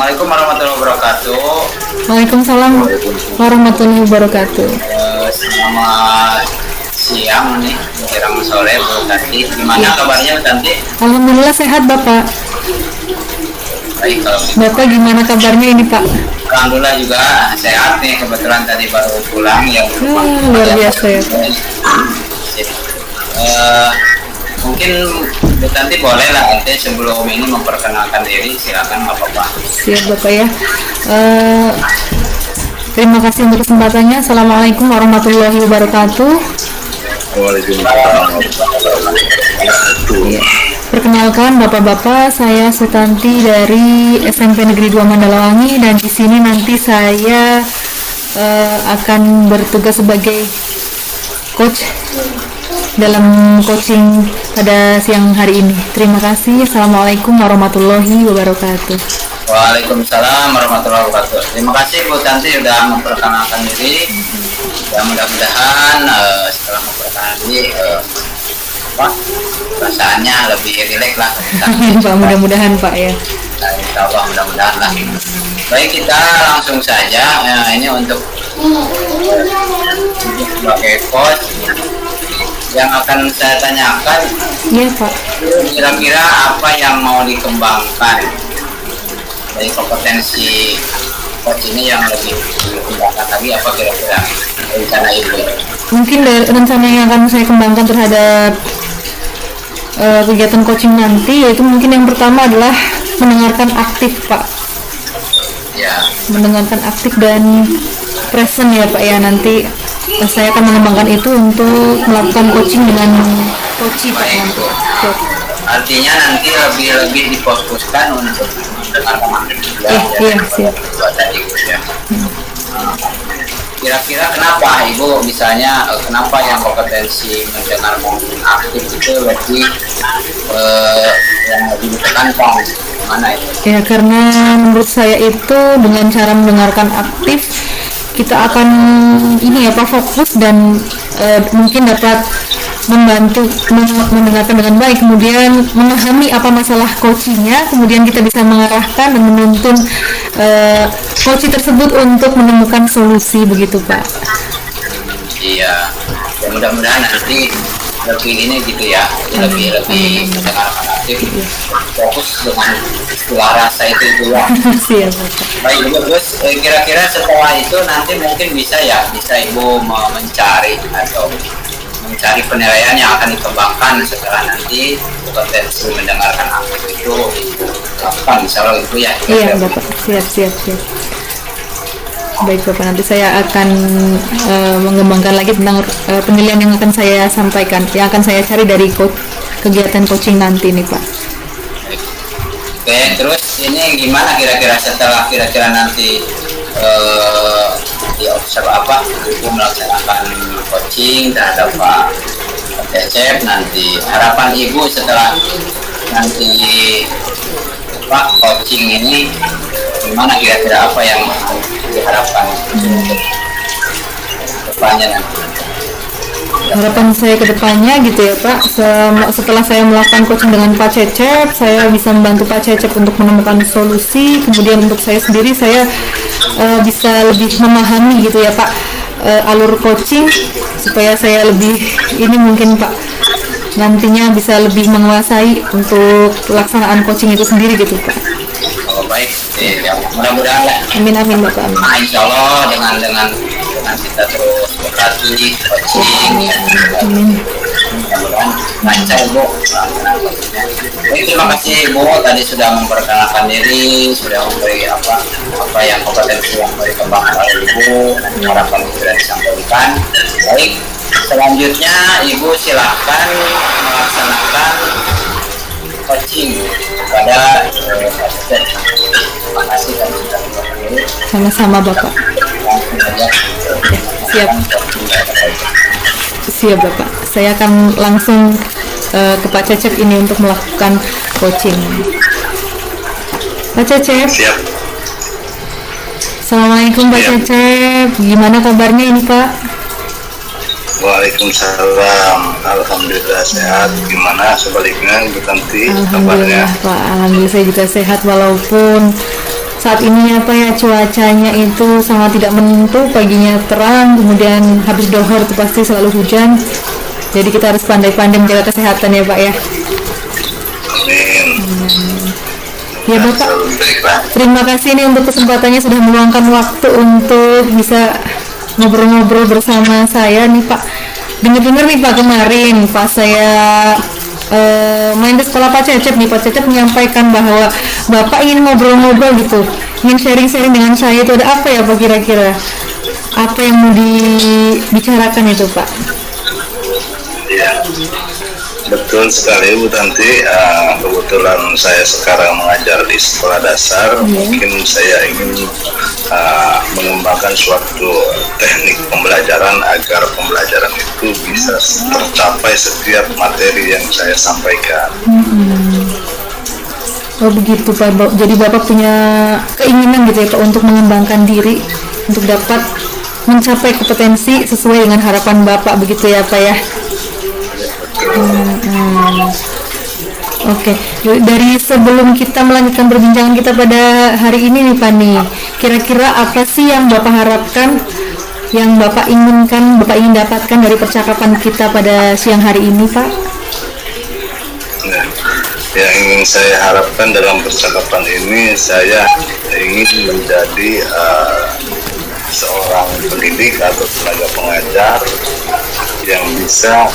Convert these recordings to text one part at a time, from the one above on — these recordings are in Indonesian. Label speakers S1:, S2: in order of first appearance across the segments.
S1: Assalamualaikum warahmatullahi wabarakatuh.
S2: Waalaikumsalam warahmatullahi wabarakatuh.
S1: Selamat siang nih, menjelang sore Bu Tanti. Gimana kabarnya Bu Tanti?
S2: Alhamdulillah sehat Bapak.
S1: Baik kalau gitu.
S2: Bapak gimana kabarnya ini Pak?
S1: Alhamdulillah juga sehat nih, kebetulan tadi baru pulang yang
S2: Luar biasa ya Pak.
S1: Mungkin Bu Tanti boleh lah nanti sebelum ini memperkenalkan diri, silakan nggak apa-apa.
S2: Siap Bapak ya. Terima kasih untuk kesempatannya. Assalamualaikum warahmatullahi wabarakatuh.
S1: Waalaikumsalam warahmatullahi wabarakatuh.
S2: Ya. Perkenalkan Bapak-bapak, saya Sutanti dari SMP Negeri 2 Mandalawangi, dan di sini nanti saya akan bertugas sebagai coach dalam coaching pada siang hari ini. Terima kasih. Assalamualaikum warahmatullahi wabarakatuh.
S1: Waalaikumsalam warahmatullahi wabarakatuh. Terima kasih Bu Tanti sudah memperkenalkan diri. Ya mudah-mudahan setelah memperkenalkan diri perasaannya lebih rileks lah.
S2: Amin Pak, mudah-mudahan Pak ya.
S1: Insya Allah mudah-mudahan lah. Baik, kita langsung saja. Ini untuk sebagai coach yang akan saya tanyakan.
S2: Iya Pak.
S1: Kira-kira apa yang mau dikembangkan dari kompetensi coach ini yang lebih dikembangkan lagi, apa kira-kira rencana Ibu?
S2: Mungkin dari rencana yang akan saya kembangkan terhadap kegiatan coaching nanti, yaitu mungkin yang pertama adalah mendengarkan aktif Pak.
S1: Ya.
S2: Mendengarkan aktif dan present ya Pak ya. Nanti saya akan mengembangkan itu untuk melakukan coaching dengan coach Pak nanti.
S1: Artinya nanti lebih difokuskan untuk mendengarkan aktif juga.
S2: Iya siap.
S1: Tadi ya. Kira-kira kenapa Ibu misalnya kenapa yang kompetensi mendengarkan aktif itu lebih yang lebih ditekankan, mana itu?
S2: Ya karena menurut saya itu dengan cara mendengarkan aktif kita akan ini ya Pak, fokus dan mungkin dapat membantu mendengarkan dengan baik, kemudian memahami apa masalah coachingnya, kemudian kita bisa mengarahkan dan menuntun coaching tersebut untuk menemukan solusi, begitu Pak.
S1: Iya, ya mudah-mudahan nanti lebih ini gitu ya, lebih mendengarkan aktif, fokus dengan istilah rasa itu juga.
S2: Siap Pak.
S1: Baik Ibu, terus kira-kira setelah itu nanti mungkin bisa Ibu mencari atau mencari penilaian yang akan dikembangkan setelah nanti potensi mendengarkan aktif itu lakukan, insya Allah Ibu ya.
S2: Iya Bapak, siap. Baik Bapak, nanti saya akan mengembangkan lagi tentang penilaian yang akan saya sampaikan, yang akan saya cari dari kegiatan coaching nanti nih Pak.
S1: Oke, terus ini gimana kira-kira setelah nanti diobserv Ibu melaksanakan coaching terhadap Pak Cecep, nanti harapan Ibu setelah nanti Pak coaching ini gimana, kira-kira apa yang diharapkan untuk depannya nanti?
S2: Harapan saya ke depannya gitu ya Pak, setelah saya melakukan coaching dengan Pak Cecep, saya bisa membantu Pak Cecep untuk menemukan solusi, kemudian untuk saya sendiri saya bisa lebih memahami gitu ya Pak alur coaching, supaya saya lebih ini mungkin Pak nantinya bisa lebih menguasai untuk pelaksanaan coaching itu sendiri gitu Pak.
S1: Oh, baik, ya, mudah-mudahan ya.
S2: Amin Bapak. Amin.
S1: Nah, insya Allah dengan kita terus berlatih coaching ya.
S2: Amin.
S1: Mudah-mudahan lancar Ibu. Baik, terima kasih Ibu tadi sudah memperkenalkan diri, sudah memberi apa yang kompetensi yang dikembangkan oleh Ibu, harapan sudah disampaikan. Baik, selanjutnya Ibu silahkan melaksanakan coaching pada terima kasih dan sudah memperkenalkan diri.
S2: Sama-sama Bapak. Siap. Siap Bapak. Saya akan langsung ke Pak Cecep ini untuk melakukan coaching. Pak Cecep.
S1: Siap.
S2: Assalamualaikum Pak Cecep. Gimana kabarnya ini Pak?
S3: Waalaikumsalam. Alhamdulillah sehat. Gimana sebaliknya Ibu Tanti kabarnya?
S2: Alhamdulillah Pak. Alhamdulillah saya juga sehat, walaupun saat ini apa ya, cuacanya itu sangat tidak menentu, paginya terang, kemudian habis dohor itu pasti selalu hujan. Jadi kita harus pandai-pandai menjaga kesehatan ya Pak ya.
S3: Amin.
S2: Ya Bapak,
S3: Baik, Pak.
S2: terima kasih nih untuk kesempatannya sudah meluangkan waktu untuk bisa ngobrol-ngobrol bersama saya nih Pak. Dengar-dengar nih Pak, kemarin pas saya main di sekolah Pak Cecep nih, Pak Cecep menyampaikan bahwa Bapak ingin ngobrol-ngobrol gitu, ingin sharing-sharing dengan saya. Itu ada apa ya Pak kira-kira? Apa yang mau dibicarakan itu Pak?
S3: Ya, betul sekali Bu Tanti. Kebetulan saya sekarang mengajar di sekolah dasar. Mungkin saya ingin mengembangkan suatu teknik pembelajaran agar pembelajaran itu bisa tercapai setiap materi yang saya sampaikan.
S2: Oh begitu Pak. Jadi Bapak punya keinginan gitu ya Pak untuk mengembangkan diri untuk dapat mencapai kompetensi sesuai dengan harapan Bapak, begitu ya Pak ya? Oke, dari sebelum kita melanjutkan perbincangan kita pada hari ini nih Pak nih, kira-kira apa sih yang Bapak harapkan, yang Bapak inginkan, Bapak ingin dapatkan dari percakapan kita pada siang hari ini Pak?
S3: Nah, yang ingin saya harapkan dalam percakapan ini, saya ingin menjadi seorang pendidik atau tenaga pengajar yang bisa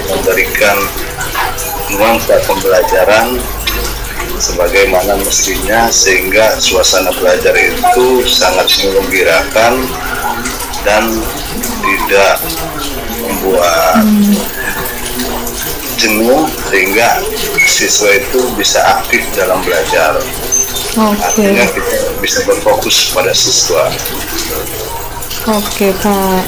S3: memberikan nuansa pembelajaran sebagaimana mestinya, sehingga suasana belajar itu sangat menggembirakan dan tidak membuat jenuh, sehingga siswa itu bisa aktif dalam belajar. Artinya kita bisa berfokus pada siswa.
S2: Oke Pak.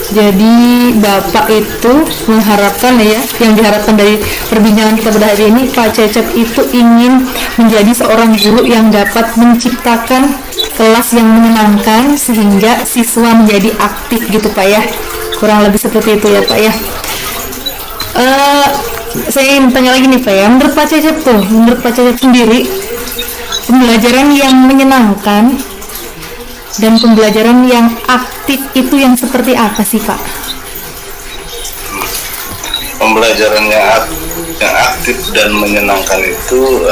S2: Jadi Bapak itu mengharapkan ya, yang diharapkan dari perbincangan kita pada hari ini, Pak Cecep itu ingin menjadi seorang guru yang dapat menciptakan kelas yang menyenangkan sehingga siswa menjadi aktif gitu Pak ya. Kurang lebih seperti itu ya Pak ya. Saya ingin tanya lagi nih Pak ya, menurut Pak Cecep sendiri, pembelajaran yang menyenangkan dan pembelajaran yang aktif itu yang seperti apa sih Pak?
S3: Pembelajaran yang aktif dan menyenangkan itu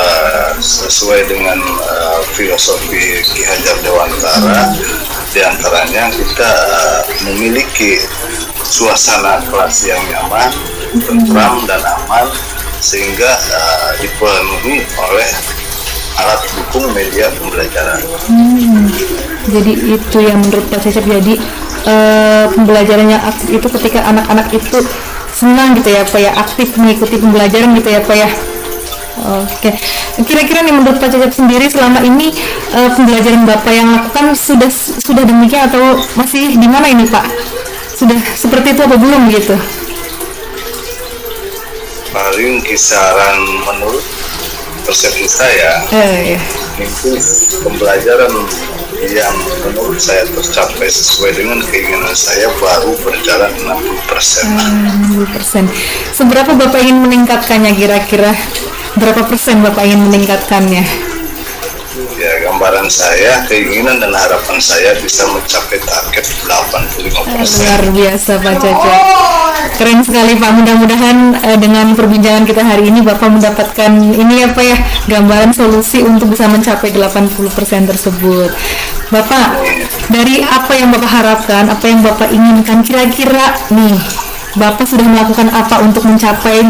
S3: sesuai dengan filosofi Ki Hajar Dewantara. Di antaranya kita memiliki suasana kelas yang nyaman, tentram dan aman, sehingga dipenuhi oleh alat dukung media pembelajaran.
S2: Jadi itu yang menurut Pak Cecep, jadi pembelajaran yang aktif itu ketika anak-anak itu senang gitu ya Pak ya, aktif mengikuti pembelajaran gitu ya Pak ya. Oke, kira-kira nih menurut Pak Cecep sendiri selama ini pembelajaran Bapak yang lakukan sudah demikian atau masih di mana ini Pak? Sudah seperti itu apa belum gitu?
S3: Paling kisaran menurut persepsi saya itu pembelajaran yang menurut saya tercapai sesuai dengan keinginan saya baru berjalan 60%.
S2: 60%. Seberapa Bapak ingin meningkatkannya kira-kira? Berapa persen Bapak ingin meningkatkannya?
S3: Ya, gambaran saya, keinginan dan harapan saya bisa mencapai target 85%.
S2: Luar biasa Pak Cecep. Keren sekali Pak. Mudah-mudahan dengan perbincangan kita hari ini Bapak mendapatkan ini apa ya, gambaran solusi untuk bisa mencapai 80% tersebut. Bapak, dari apa yang Bapak harapkan, apa yang Bapak inginkan, kira-kira nih Bapak sudah melakukan apa untuk mencapai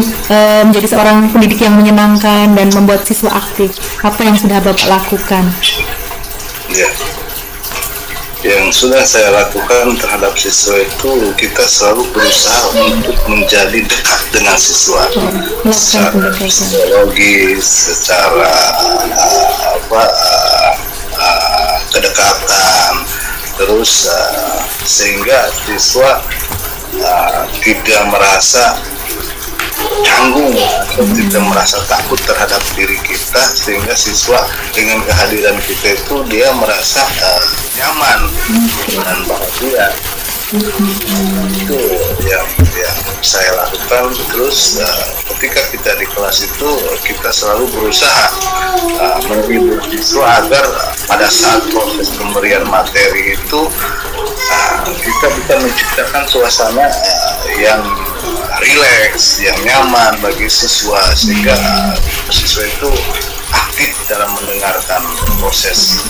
S2: menjadi seorang pendidik yang menyenangkan dan membuat siswa aktif? Apa yang sudah Bapak lakukan?
S3: Ya, yang sudah saya lakukan terhadap siswa itu, kita selalu berusaha untuk menjadi dekat dengan siswa, secara psikologis, secara kedekatan, terus sehingga siswa tidak merasa canggung atau tidak merasa takut terhadap diri kita, sehingga siswa dengan kehadiran kita itu dia merasa nyaman dan bahagia. Itu yang saya lakukan. Terus ketika kita di kelas itu kita selalu berusaha menghibur siswa agar pada saat proses pemberian materi itu kita bisa menciptakan suasana yang rileks, yang nyaman bagi siswa, sehingga siswa itu aktif dalam mendengarkan proses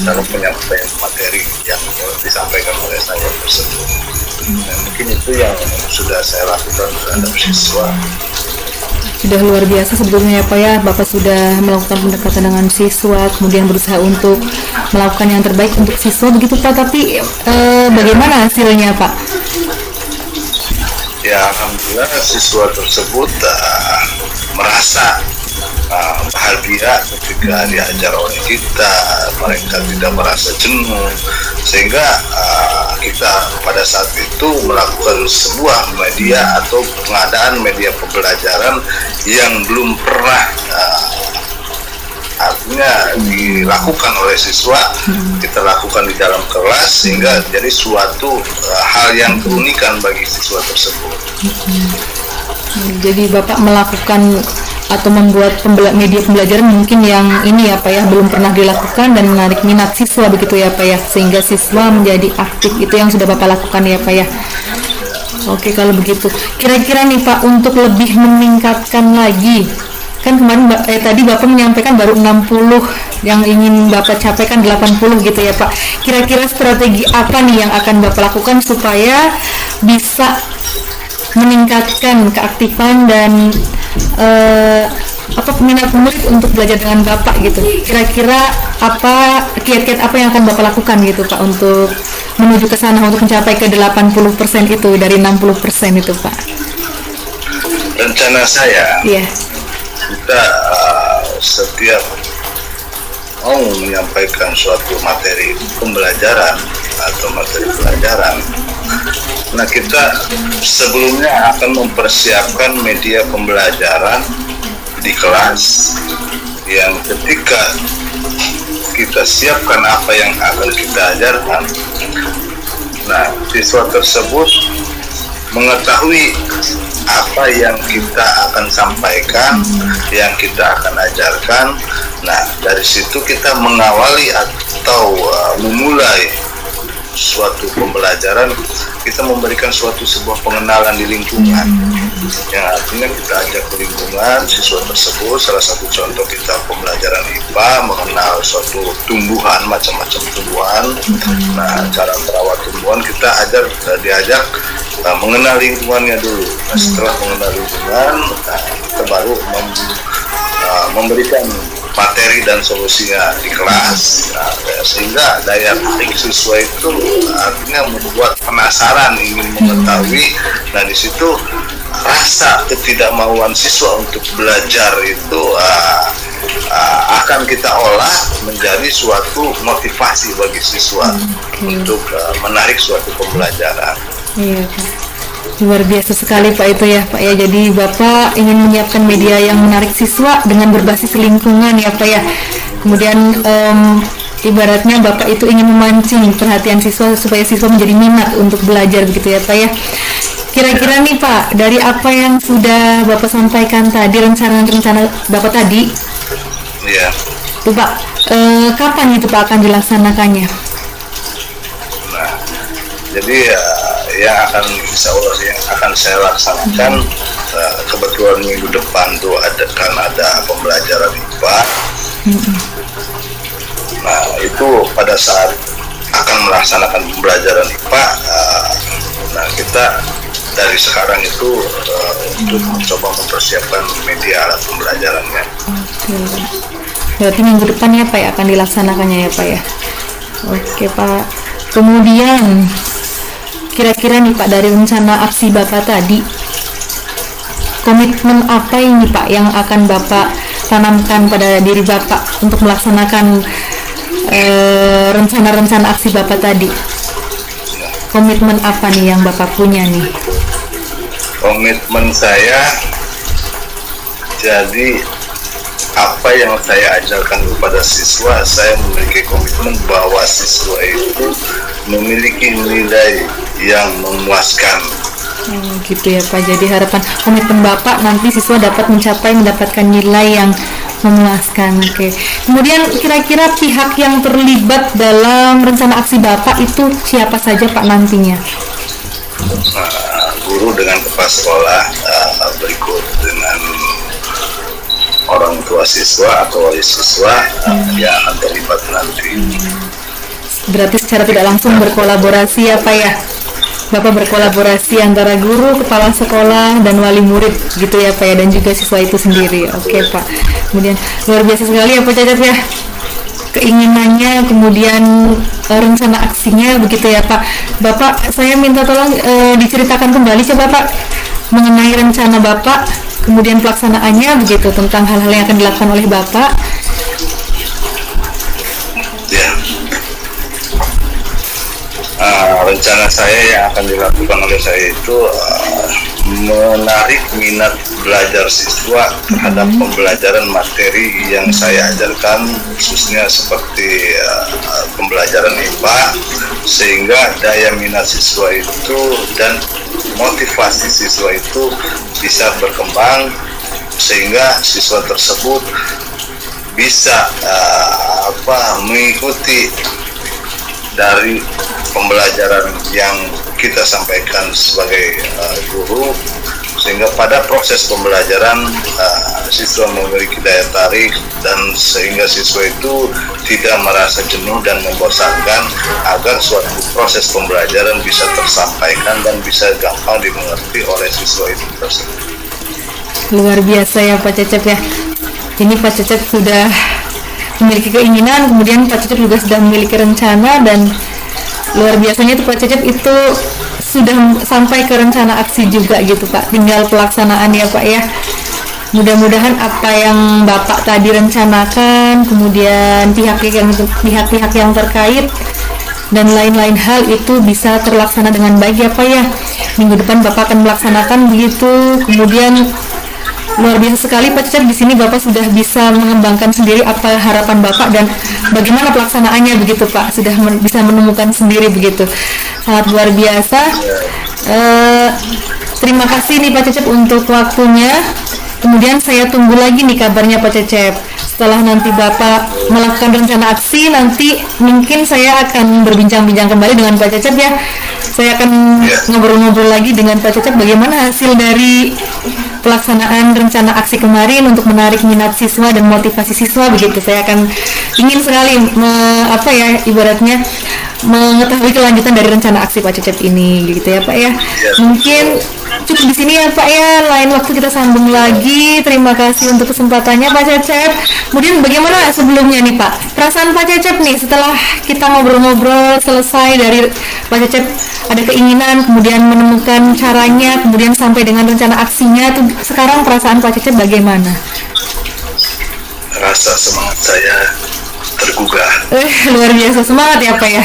S3: dalam penyampaian materi yang disampaikan oleh saya tersebut. Dan mungkin itu yang sudah saya lakukan terhadap siswa.
S2: Sudah luar biasa sebetulnya ya Pak ya, Bapak sudah melakukan pendekatan dengan siswa, kemudian berusaha untuk melakukan yang terbaik untuk siswa begitu Pak. Tapi bagaimana hasilnya Pak?
S3: Ya, alhamdulillah siswa tersebut merasa bahagia ketika diajar oleh kita, mereka tidak merasa jenuh, sehingga kita pada saat itu melakukan sebuah media atau pengadaan media pembelajaran yang belum pernah artinya dilakukan oleh siswa, kita lakukan di dalam kelas sehingga jadi suatu hal yang keunikan bagi siswa tersebut.
S2: Jadi Bapak melakukan atau membuat media pembelajaran mungkin yang ini ya Pak ya, belum pernah dilakukan dan menarik minat siswa begitu ya Pak ya, sehingga siswa menjadi aktif, itu yang sudah Bapak lakukan ya Pak ya. Oke, kalau begitu kira-kira nih Pak, untuk lebih meningkatkan lagi, kan kemarin tadi Bapak menyampaikan baru 60, yang ingin Bapak capai kan 80 gitu ya Pak. Kira-kira strategi apa nih yang akan Bapak lakukan supaya bisa meningkatkan keaktifan dan minat murid untuk belajar dengan Bapak gitu. Kira-kira kiat-kiat apa yang akan Bapak lakukan gitu Pak untuk menuju ke sana, untuk mencapai ke 80% itu dari 60% itu Pak?
S3: Rencana saya, kita setiap mau menyampaikan suatu materi pembelajaran atau materi pelajaran, nah kita sebelumnya akan mempersiapkan media pembelajaran di kelas yang ketika kita siapkan apa yang akan kita ajarkan, nah siswa tersebut mengetahui apa yang kita akan sampaikan, yang kita akan ajarkan. Nah, dari situ kita mengawali atau memulai suatu pembelajaran, kita memberikan sebuah pengenalan di lingkungan, yang artinya kita ajak ke lingkungan siswa tersebut. Salah satu contoh kita pembelajaran IPA, mengenal suatu tumbuhan, macam-macam tumbuhan. Nah, cara merawat tumbuhan kita diajak mengenal lingkungannya dulu. Nah, setelah mengenal lingkungan, kita baru memberikan materi dan solusinya di kelas, sehingga daya tarik siswa itu artinya membuat penasaran, ingin mengetahui. Nah, di situ rasa ketidakmauan siswa untuk belajar itu akan kita olah menjadi suatu motivasi bagi siswa untuk menarik suatu pembelajaran.
S2: Iya Pak, luar biasa sekali Pak itu ya Pak ya. Jadi Bapak ingin menyiapkan media yang menarik siswa dengan berbasis lingkungan ya Pak ya. Kemudian ibaratnya Bapak itu ingin memancing perhatian siswa supaya siswa menjadi minat untuk belajar begitu ya Pak ya. Kira-kira nih Pak, dari apa yang sudah Bapak sampaikan tadi, rencana-rencana Bapak tadi, tuh Pak, kapan itu Pak akan dilaksanakannya?
S3: Nah, jadi yang insya Allah yang akan saya laksanakan, kebetulan minggu depan tuh ada pembelajaran IPA. Nah, itu pada saat akan melaksanakan pembelajaran IPA, nah kita dari sekarang itu untuk mencoba mempersiapkan media alat pembelajarannya.
S2: Berarti minggu depan ya Pak ya akan dilaksanakannya ya Pak ya. Oke Pak. Kemudian kira-kira nih Pak, dari rencana aksi Bapak tadi, komitmen apa ini Pak yang akan Bapak tanamkan pada diri Bapak untuk melaksanakan rencana-rencana aksi Bapak tadi? Komitmen apa nih yang Bapak punya nih?
S3: Komitmen saya, jadi apa yang saya ajarkan kepada siswa, saya memiliki komitmen bahwa siswa itu memiliki nilai yang memuaskan
S2: Gitu ya Pak. Jadi harapan komitmen Bapak nanti siswa dapat mendapatkan nilai yang memuaskan. Oke. Kemudian kira-kira pihak yang terlibat dalam rencana aksi Bapak itu siapa saja Pak nantinya?
S3: Guru dengan kepala sekolah, berikut dengan orang tua siswa atau wali siswa yang akan terlibat nanti.
S2: Berarti secara tidak langsung berkolaborasi ya Pak ya? Bapak berkolaborasi antara guru, kepala sekolah, dan wali murid gitu ya Pak ya, dan juga siswa itu sendiri. Oke Pak. Kemudian luar biasa sekali ya Pak Cecep ya, keinginannya, kemudian rencana aksinya begitu ya Pak. Bapak, saya minta tolong diceritakan kembali coba Pak mengenai rencana Bapak, kemudian pelaksanaannya begitu, tentang hal-hal yang akan dilakukan oleh Bapak.
S3: Ya. Rencana saya yang akan dilakukan oleh saya itu menarik minat belajar siswa terhadap pembelajaran materi yang saya ajarkan, khususnya seperti pembelajaran IPA, sehingga daya minat siswa itu dan motivasi siswa itu bisa berkembang, sehingga siswa tersebut bisa mengikuti dari pembelajaran yang kita sampaikan sebagai guru, sehingga pada proses pembelajaran siswa memiliki daya tarik, dan sehingga siswa itu tidak merasa jenuh dan membosankan, agar suatu proses pembelajaran bisa tersampaikan dan bisa gampang dimengerti oleh siswa itu tersebut.
S2: Luar biasa ya Pak Cecep ya. Ini Pak Cecep sudah memiliki keinginan, kemudian Pak Cecep juga sudah memiliki rencana, dan luar biasanya tuh Pak Cecep itu sudah sampai ke rencana aksi juga gitu Pak. Tinggal pelaksanaan ya Pak ya. Mudah-mudahan apa yang Bapak tadi rencanakan, kemudian pihak-pihak yang terkait dan lain-lain hal itu bisa terlaksana dengan baik ya Pak ya. Minggu depan Bapak akan melaksanakan begitu. Kemudian luar biasa sekali Pak Cecep, di sini Bapak sudah bisa mengembangkan sendiri apa harapan Bapak dan bagaimana pelaksanaannya begitu Pak, sudah bisa menemukan sendiri begitu, sangat luar biasa. Terima kasih nih Pak Cecep untuk waktunya. Kemudian saya tunggu lagi nih kabarnya Pak Cecep. Setelah nanti Bapak melakukan rencana aksi, nanti mungkin saya akan berbincang-bincang kembali dengan Pak Cecep ya. Saya akan ngobrol-ngobrol lagi dengan Pak Cecep bagaimana hasil dari pelaksanaan rencana aksi kemarin untuk menarik minat siswa dan motivasi siswa begitu. Saya akan ingin sekali ibaratnya mengetahui kelanjutan dari rencana aksi Pak Cecep ini gitu ya Pak ya. Mungkin cukup di sini ya Pak ya, lain waktu kita sambung lagi. Terima kasih untuk kesempatannya Pak Cecep. Kemudian bagaimana sebelumnya nih Pak, perasaan Pak Cecep nih setelah kita ngobrol-ngobrol selesai dari Pak Cecep ada keinginan, kemudian menemukan caranya, kemudian sampai dengan rencana aksinya tuh, sekarang perasaan Pak Cecep bagaimana?
S3: Rasa semangat saya tergugah.
S2: Luar biasa semangat ya Pak ya.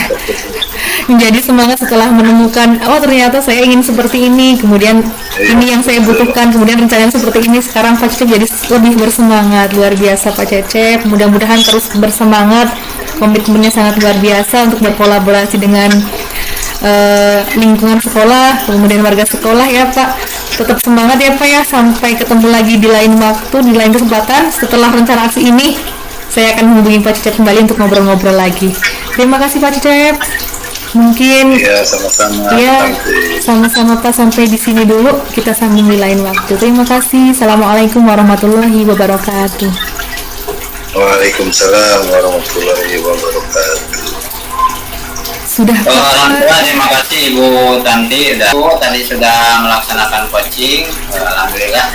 S2: Menjadi semangat setelah menemukan, oh ternyata saya ingin seperti ini, kemudian ini yang saya butuhkan, kemudian rencananya seperti ini. Sekarang Pak Cecep jadi lebih bersemangat. Luar biasa Pak Cecep, mudah-mudahan terus bersemangat. Komitmennya sangat luar biasa untuk berkolaborasi dengan lingkungan sekolah, kemudian warga sekolah ya Pak. Tetap semangat ya Pak ya, sampai ketemu lagi di lain waktu, di lain kesempatan. Setelah rencana aksi ini saya akan menghubungi Pak Cecep kembali untuk ngobrol-ngobrol lagi. Terima kasih Pak Cecep. Mungkin
S3: ya sama-sama.
S2: Ya, sama-sama Pak, sampai di sini dulu, kita sambung di lain waktu. Terima kasih. Assalamualaikum warahmatullahi wabarakatuh.
S3: Waalaikumsalam warahmatullahi wabarakatuh.
S2: Sudah.
S1: Alhamdulillah, terima kasih Ibu Tanti. Tadi sudah melaksanakan coaching. Alhamdulillah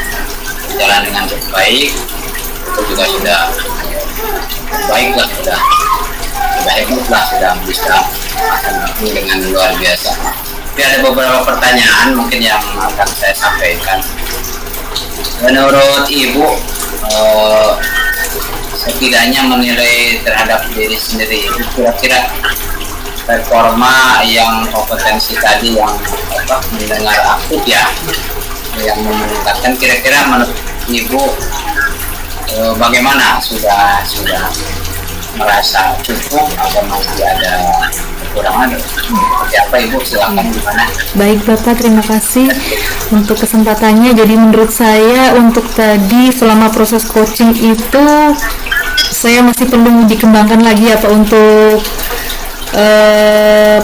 S1: berjalan dengan cukup baik. Itu juga sudah baik lah, sudah bisa melaksanakan dengan luar biasa. Tapi ada beberapa pertanyaan mungkin yang akan saya sampaikan. Menurut Ibu, setidaknya menilai terhadap diri sendiri, kira-kira performa yang kompetensi tadi yang mendengar aktif ya, yang meningkatkan, kira-kira menurut Ibu bagaimana, sudah merasa cukup atau masih ada kekurangan? Seperti apa Ibu? Silakan gimana?
S2: Baik Bapak, terima kasih untuk kesempatannya. Jadi menurut saya untuk tadi selama proses coaching itu saya masih perlu dikembangkan lagi apa untuk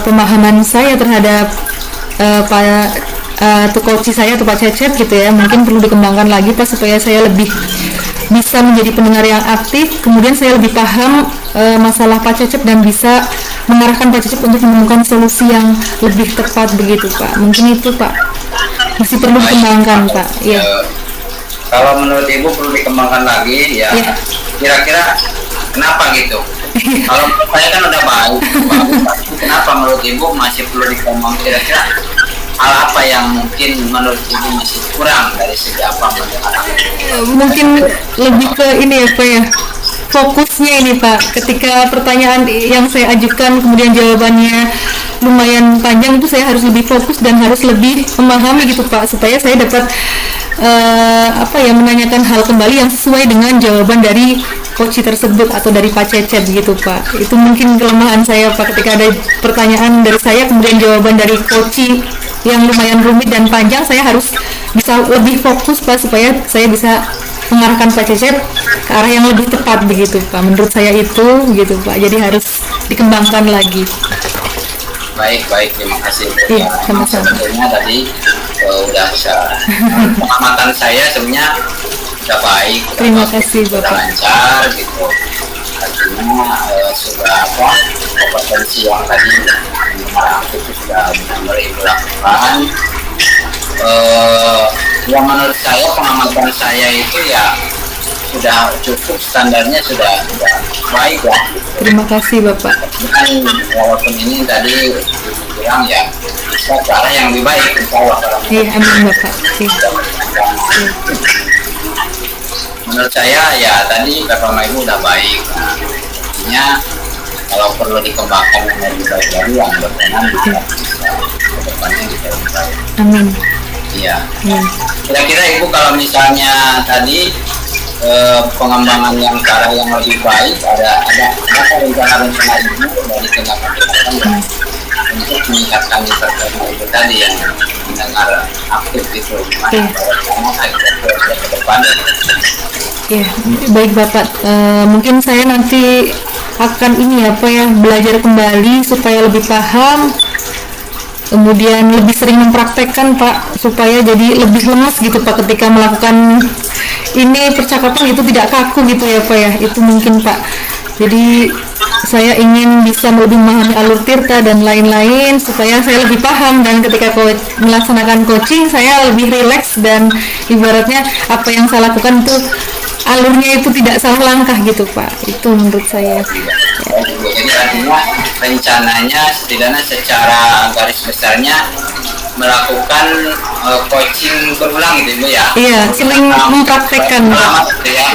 S2: pemahaman saya terhadap coach saya atau Pak Cecep gitu ya, mungkin perlu dikembangkan lagi Pak supaya saya lebih bisa menjadi pendengar yang aktif, kemudian saya lebih paham masalah Pak Cecep dan bisa mengarahkan Pak Cecep untuk menemukan solusi yang lebih tepat begitu Pak. Mungkin itu Pak, masih perlu dikembangkan Pak. Ya.
S1: Kalau menurut Ibu perlu dikembangkan lagi ya. Kira-kira kenapa gitu? Kalau menurut saya kan udah baik. Kenapa menurut Ibu masih perlu dikembangkan? Kira-kira hal apa yang mungkin menurut Ibu masih kurang dari segi apa?
S2: Mungkin lebih ke ini ya Pak ya, fokusnya ini Pak, ketika pertanyaan yang saya ajukan kemudian jawabannya lumayan panjang, itu saya harus lebih fokus dan harus lebih memahami gitu Pak, supaya saya dapat menanyakan hal kembali yang sesuai dengan jawaban dari coach tersebut atau dari Pak Cecep gitu Pak. Itu mungkin kelemahan saya Pak, ketika ada pertanyaan dari saya kemudian jawaban dari coach yang lumayan rumit dan panjang, saya harus bisa lebih fokus Pak supaya saya bisa mengarahkan Pak Cecep ke arah yang lebih tepat begitu Pak. Menurut saya itu gitu Pak, jadi harus dikembangkan lagi.
S1: Baik, terima kasih.
S2: Iya, sama-sama.
S1: Sebenarnya tadi udah bisa pengamatan saya sebenarnya sudah baik.
S2: Terima kasih Bapak.
S1: Lancar gitu. Artinya sudah kompetensi yang tadi itu sudah benar-benar Ibu lakukan. Yang menurut saya pengamatan saya itu ya sudah cukup, standarnya sudah baik ya.
S2: Terima kasih Bapak.
S1: Dan walaupun ini tadi bilang ya bisa ke arah yang lebih baik, insya Allah.
S2: Iya, amin Bapak.
S1: Menurut saya ya tadi performa Ibu udah baik. Artinya kalau perlu dikembangkan yang lebih baik lagi, yang berkenan bisa kedepannya bisa lebih baik.
S2: Amin.
S1: Iya. Kira-kira Ibu kalau misalnya tadi pengembangan yang ke arah yang lebih baik, ada rencana Ibu dari tindakan untuk meningkatkan performa Ibu tadi yang mendengar aktif itu gimana ke depan?
S2: Ya, baik Bapak. Mungkin saya nanti akan belajar kembali supaya lebih paham, kemudian lebih sering mempraktekkan Pak, supaya jadi lebih lemas gitu Pak ketika melakukan ini percakapan, itu tidak kaku gitu ya Pak ya. Itu mungkin Pak. Jadi saya ingin bisa lebih memahami alur tirta dan lain-lain supaya saya lebih paham, dan ketika melaksanakan coaching saya lebih rileks dan ibaratnya apa yang saya lakukan itu alurnya itu tidak salah langkah gitu Pak. Itu menurut saya.
S1: Jadi artinya rencananya setidaknya secara garis besarnya melakukan coaching berulang gitu Ibu ya?
S2: Iya, sering mempraktekkan Pak.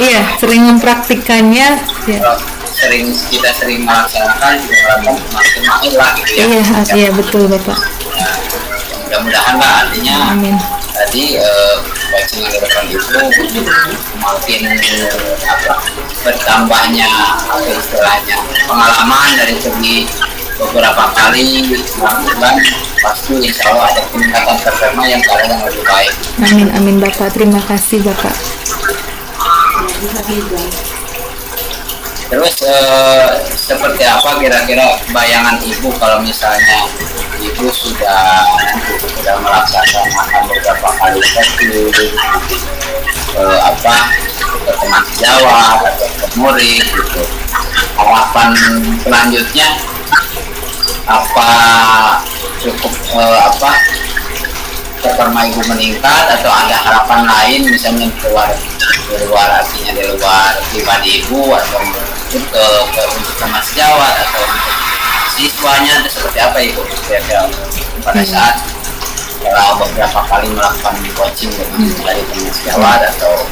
S2: Iya, sering mempraktikannya. Ya.
S1: Kita sering melaksanakan juga makin lah gitu ya.
S2: Iya betul Bapak.
S1: Ya, mudah-mudahan lah, artinya
S2: amin.
S1: Tadi coaching yang dilakukan itu makin bertambahnya istilahnya pengalaman dari segi beberapa kali melakukan, pasti insya Allah ada peningkatan performa yang lebih baik.
S2: Amin Bapak, terima kasih Bapak.
S1: Terus seperti apa kira-kira bayangan Ibu kalau misalnya Ibu sudah melaksanakan beberapa kali coaching ke teman sejawat atau ke murid gitu, harapan selanjutnya apa cukup performa Ibu meningkat atau ada harapan lain misalnya di luar artinya di luar pribadi Ibu atau untuk teman sejawat atau untuk siswanya, atau seperti apa Ibu pada saat setelah beberapa kali melakukan coaching dari teman sejawat atau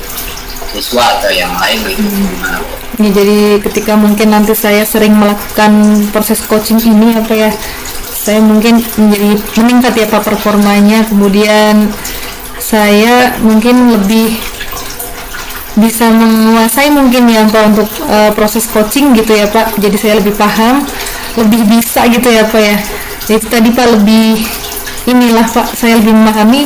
S1: siswa atau yang lain gitu.
S2: Ya, jadi ketika mungkin nanti saya sering melakukan proses coaching ini saya mungkin menjadi meningkat ya Pak performanya, kemudian saya mungkin lebih bisa menguasai mungkin ya Pak untuk proses coaching gitu ya Pak. Jadi saya lebih paham, lebih bisa gitu ya Pak ya. Itu tadi Pak lebih inilah Pak, saya lebih memahami,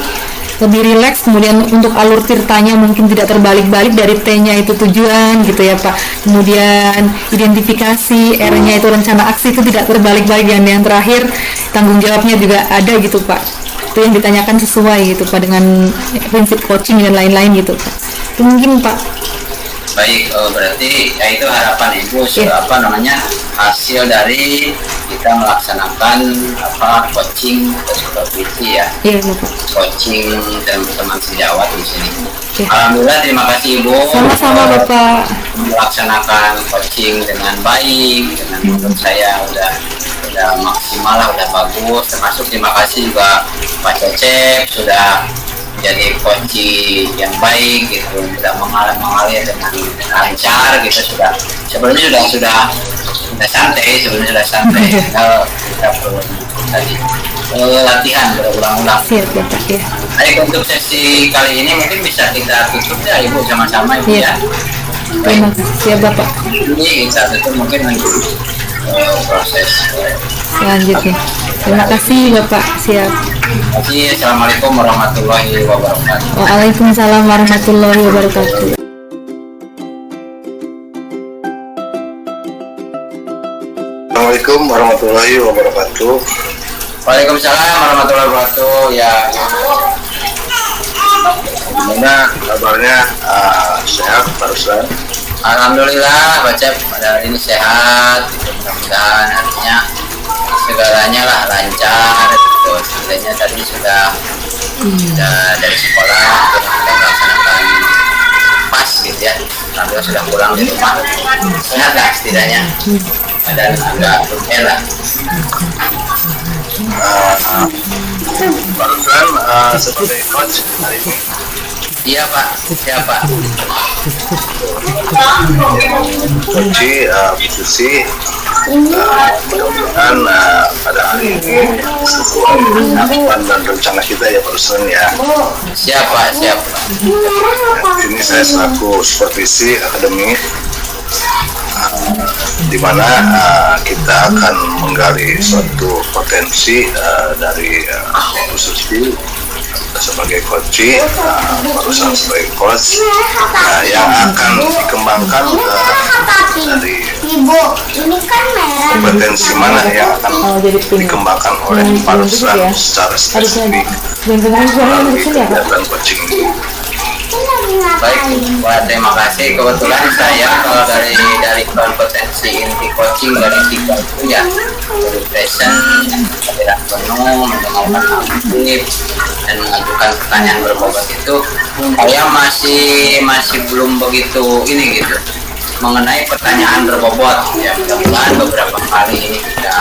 S2: lebih rileks. Kemudian untuk alur tirtanya mungkin tidak terbalik-balik, dari T-nya itu tujuan gitu ya Pak. Kemudian identifikasi, R-nya itu rencana aksi, itu tidak terbalik-balik. Dan yang terakhir tanggung jawabnya juga ada gitu Pak. Itu yang ditanyakan sesuai gitu Pak dengan prinsip coaching dan lain-lain gitu Pak. Itu mungkin Pak.
S1: Baik, berarti ya itu harapan Ibu hasil dari kita melaksanakan coaching supervisi ya.
S2: Iya Bapak.
S1: Coaching teman-teman sejawat di sini.
S2: Ya.
S1: Alhamdulillah, terima kasih Ibu.
S2: Sama-sama Bapak.
S1: Melaksanakan coaching dengan baik, dengan menurut saya udah maksimal lah, udah bagus. Termasuk terima kasih juga Pak Cecep sudah jadi coaching yang baik gitu, sudah mengalir dengan lancar gitu. Sebelumnya sudah santai, kita perlu tadi latihan berulang-ulang.
S2: Siap Bapak ya.
S1: Baik, untuk sesi kali ini mungkin bisa kita tutup ya Ibu sama-sama Ibu ya.
S2: Terima kasih. Siap Bapak.
S1: Ini saat itu mungkin untuk proses
S2: Selanjutnya. Terima kasih Bapak. Siap.
S1: Terima kasih. Assalamualaikum warahmatullahi wabarakatuh.
S2: Waalaikumsalam warahmatullahi wabarakatuh.
S3: Assalamualaikum warahmatullahi wabarakatuh.
S1: Waalaikumsalam warahmatullahi wabarakatuh. Ya.
S3: Gimana kabarnya? Sehat Pak Ruslan?
S1: Alhamdulillah, baca pada hari ini sehat. Mudah-mudahan artinya segalanya lah lancar. Gitu. Setidaknya tadi sudah dari sekolah sudah melaksanakan pas gitu ya. Alhamdulillah sudah pulang di rumah. Sehat lah setidaknya. Dan agak lumayan lah.
S3: Pak Ruslan sebagai coach hari ini.
S1: Iya Pak, siapa?
S3: Coach diskusi mudah-mudahan pada hari ini sesuai harapan dan rencana kita ya Pak Ruslan ya.
S1: Siapa?
S3: Ini saya selaku supervisi akademik, di mana kita akan menggali suatu potensi dari Bu Susi sebagai coach, Pak Ruslan sebagai coach yang akan dikembangkan dari kompetensi mana yang akan dikembangkan oleh Pak Ruslan secara spesifik melalui kegiatan coaching ini.
S1: Baik, terima kasih. Kebetulan saya kalau dari kompetensi inti coaching dari tiga itu ya, dari present, tidak penuh, mendengarkan aktif, dan mengajukan pertanyaan berbobot itu, saya masih belum begitu ini gitu mengenai pertanyaan berbobot. Ya, mudah-mudahan beberapa kali ini kita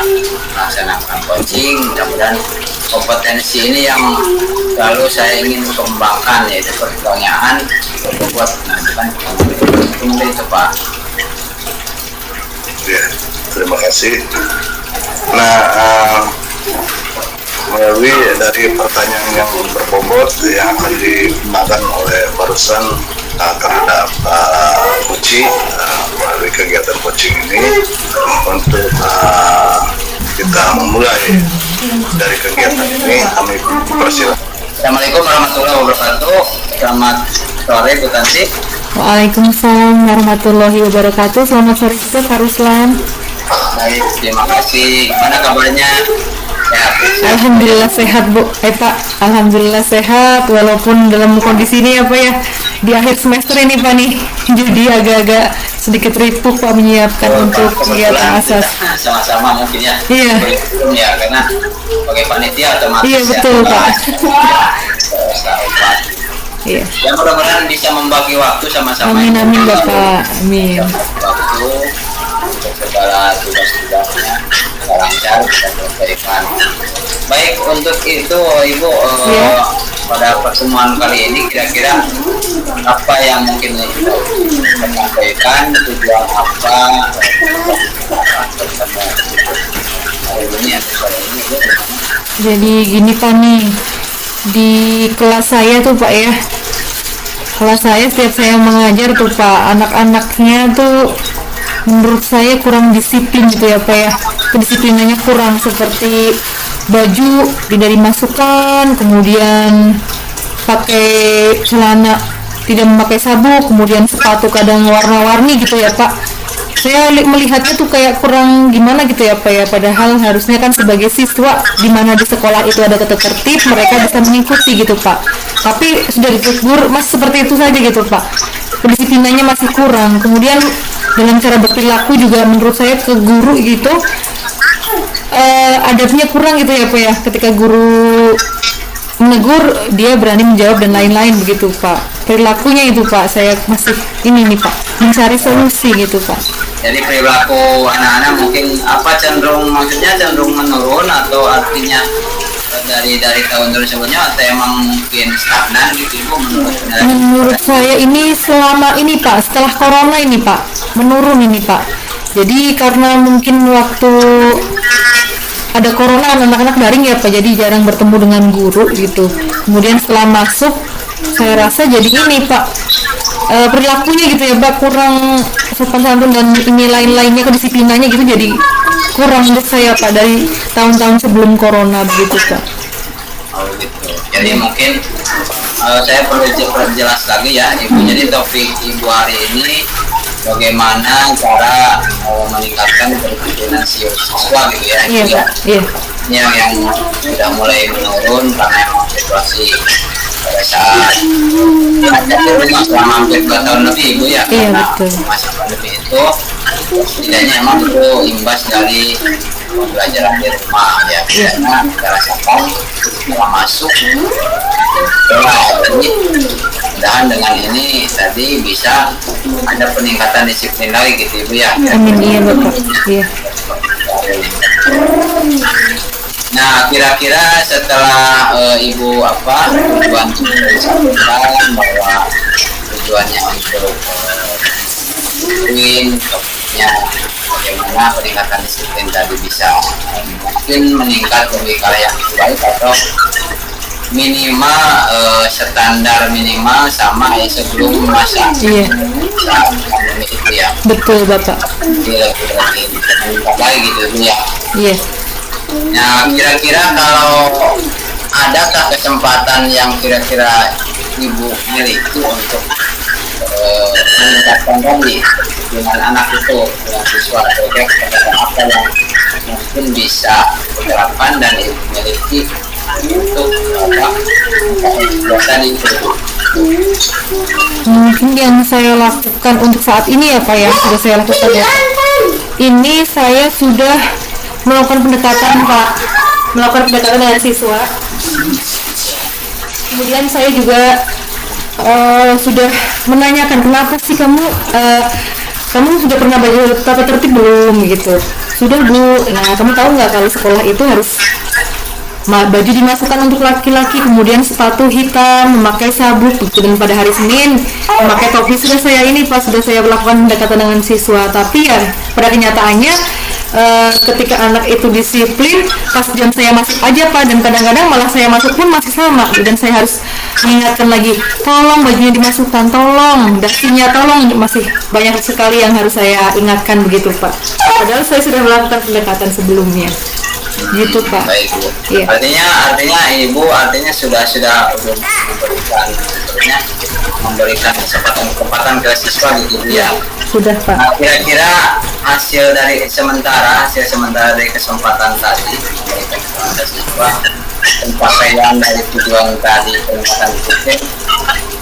S1: melaksanakan coaching, mudah-mudahan kompetensi ini yang selalu saya ingin kembangkan, yaitu pertanyaan berbobot. Mungkin itu Pak.
S3: Ya, terima kasih. Nah, melalui dari pertanyaan yang berbobot yang akan dikembangkan oleh barusan terhadap coaching melalui kegiatan coaching ini, untuk kita memulai dari kegiatan ini, kami persilakan.
S1: Assalamualaikum warahmatullahi wabarakatuh. Selamat sore Bu Tanti.
S2: Waalaikumsalam warahmatullahi wabarakatuh. Selamat sore juga Pak Ruslan.
S1: Baik, terima kasih. Gimana kabarnya? Sehat.
S2: Alhamdulillah sehat Bu. Pak, alhamdulillah sehat walaupun dalam kondisi ini apa ya, di akhir semester ini Pak nih, jadi agak-agak sedikit ripuh Pak menyiapkan untuk kegiatan asas.
S1: Sama-sama mungkin ya.
S2: Iya.
S1: Ya, karena sebagai panitia otomatis.
S2: Iya betul Pak. Iya.
S1: Ya, mudah-mudahan bisa membagi waktu sama-sama.
S2: Amin amin Bapak. Amin.
S1: Waktu untuk segala tugas-tugasnya lancar dan selesaikan. Baik, untuk itu Ibu pada pertemuan kali ini kira-kira apa yang mungkin kita sampaikan, tujuan apa hari ini atau sore ini?
S2: Jadi gini Pak nih, di kelas saya tuh Pak ya, Kalau saya setiap saya mengajar tuh Pak, anak-anaknya tuh menurut saya kurang disiplin gitu ya Pak ya. Kedisiplinannya kurang, seperti baju tidak dimasukkan, kemudian pakai celana tidak memakai sabuk, kemudian sepatu kadang warna-warni gitu ya Pak. Saya melihatnya tuh kayak kurang gimana gitu ya Pak ya, padahal harusnya kan sebagai siswa di mana di sekolah itu ada tata tertib, mereka bisa mengikuti gitu Pak. Tapi sudah ditegur masih seperti itu saja gitu Pak, kedisiplinannya masih kurang. Kemudian dalam cara berperilaku juga menurut saya ke guru gitu, adabnya kurang gitu ya Pak ya, ketika guru menegur dia berani menjawab dan lain-lain begitu Pak. Perilakunya itu Pak, saya masih ini nih Pak, mencari solusi gitu Pak.
S1: Jadi perilaku anak-anak mungkin apa maksudnya cenderung menurun, atau artinya dari tahun sebelumnya, atau emang mungkin stagnan gitu Ibu
S2: menurut saya ini selama ini Pak, setelah corona ini Pak, menurun ini Pak. Jadi karena mungkin waktu ada corona anak-anak daring ya Pak, jadi jarang bertemu dengan guru gitu. Kemudian setelah masuk saya rasa jadi ini Pak, perilakunya gitu ya Pak, kurang sopan santun dan ini lain-lainnya, kedisiplinannya gitu jadi kurang menurut saya Pak dari tahun-tahun sebelum corona begitu Pak.
S1: Oh gitu. Jadi mungkin saya perlu jelas lagi ya Ibu. Jadi topik Ibu hari ini bagaimana cara meningkatkan kedisiplinan siswa gitu ya.
S2: Iya Pak. Iya.
S1: Yang sudah mulai menurun karena emang situasi pada saat ada corona selama hampir 2 tahun lebih Ibu ya.
S2: Iya,
S1: karena
S2: betul.
S1: masa pandemi itu setidaknya emang itu imbas dari pembelajaran di rumah ya. Biasanya kita rasakan setelah masuk jadi mudah-mudahan dengan ini tadi bisa ada peningkatan disiplin lagi gitu Ibu ya.
S2: Amin, iya Bapak. Iya.
S1: Nah, kira-kira setelah Ibu tujuan disampaikan bahwa tujuannya untuk topiknya bagaimana peningkatan disiplin tadi bisa mungkin meningkat lebih ke yang baik, atau minimal standar minimal sama ya sebelum masa pandemi itu ya.
S2: Betul Bapak.
S1: Lebih meningkat lagi gitu ya.
S2: Iya.
S1: Nah, kira-kira kalau adakah kesempatan yang kira-kira Ibu miliki untuk meningkatkan tadi dengan anak itu, dengan siswa, kira-kira apa yang mungkin bisa diterapkan dan Ibu miliki untuk tadi itu?
S2: Mungkin yang saya lakukan untuk saat ini ya Pak ya, sudah saya lakukan ya. Ini saya sudah melakukan pendekatan Pak, melakukan pendekatan dengan siswa. Kemudian saya juga sudah menanyakan, kenapa sih kamu sudah pernah belajar tata tertib belum gitu? Sudah Bu. Nah, kamu tahu nggak kalau sekolah itu harus baju dimasukkan untuk laki-laki, kemudian sepatu hitam, memakai sabuk, dan pada hari Senin memakai topi. Sudah saya ini Pak, sudah saya melakukan pendekatan dengan siswa. Tapi ya pada kenyataannya ketika anak itu disiplin, pas jam saya masuk aja Pak, dan kadang-kadang malah saya masuk pun masih sama, dan saya harus mengingatkan lagi, tolong bajunya dimasukkan, tolong dasinya, tolong. Masih banyak sekali yang harus saya ingatkan begitu Pak, padahal saya sudah melakukan pendekatan sebelumnya gitu Pak.
S1: Baik Bu.
S2: Iya.
S1: Artinya Ibu sudah memberikan kesempatan ke siswa gitu ya.
S2: Sudah Pak.
S1: Nah, kira-kira hasil sementara dari kesempatan tadi memberikan kepada siswa, pencapaian dari tujuan tadi peningkatan disiplin,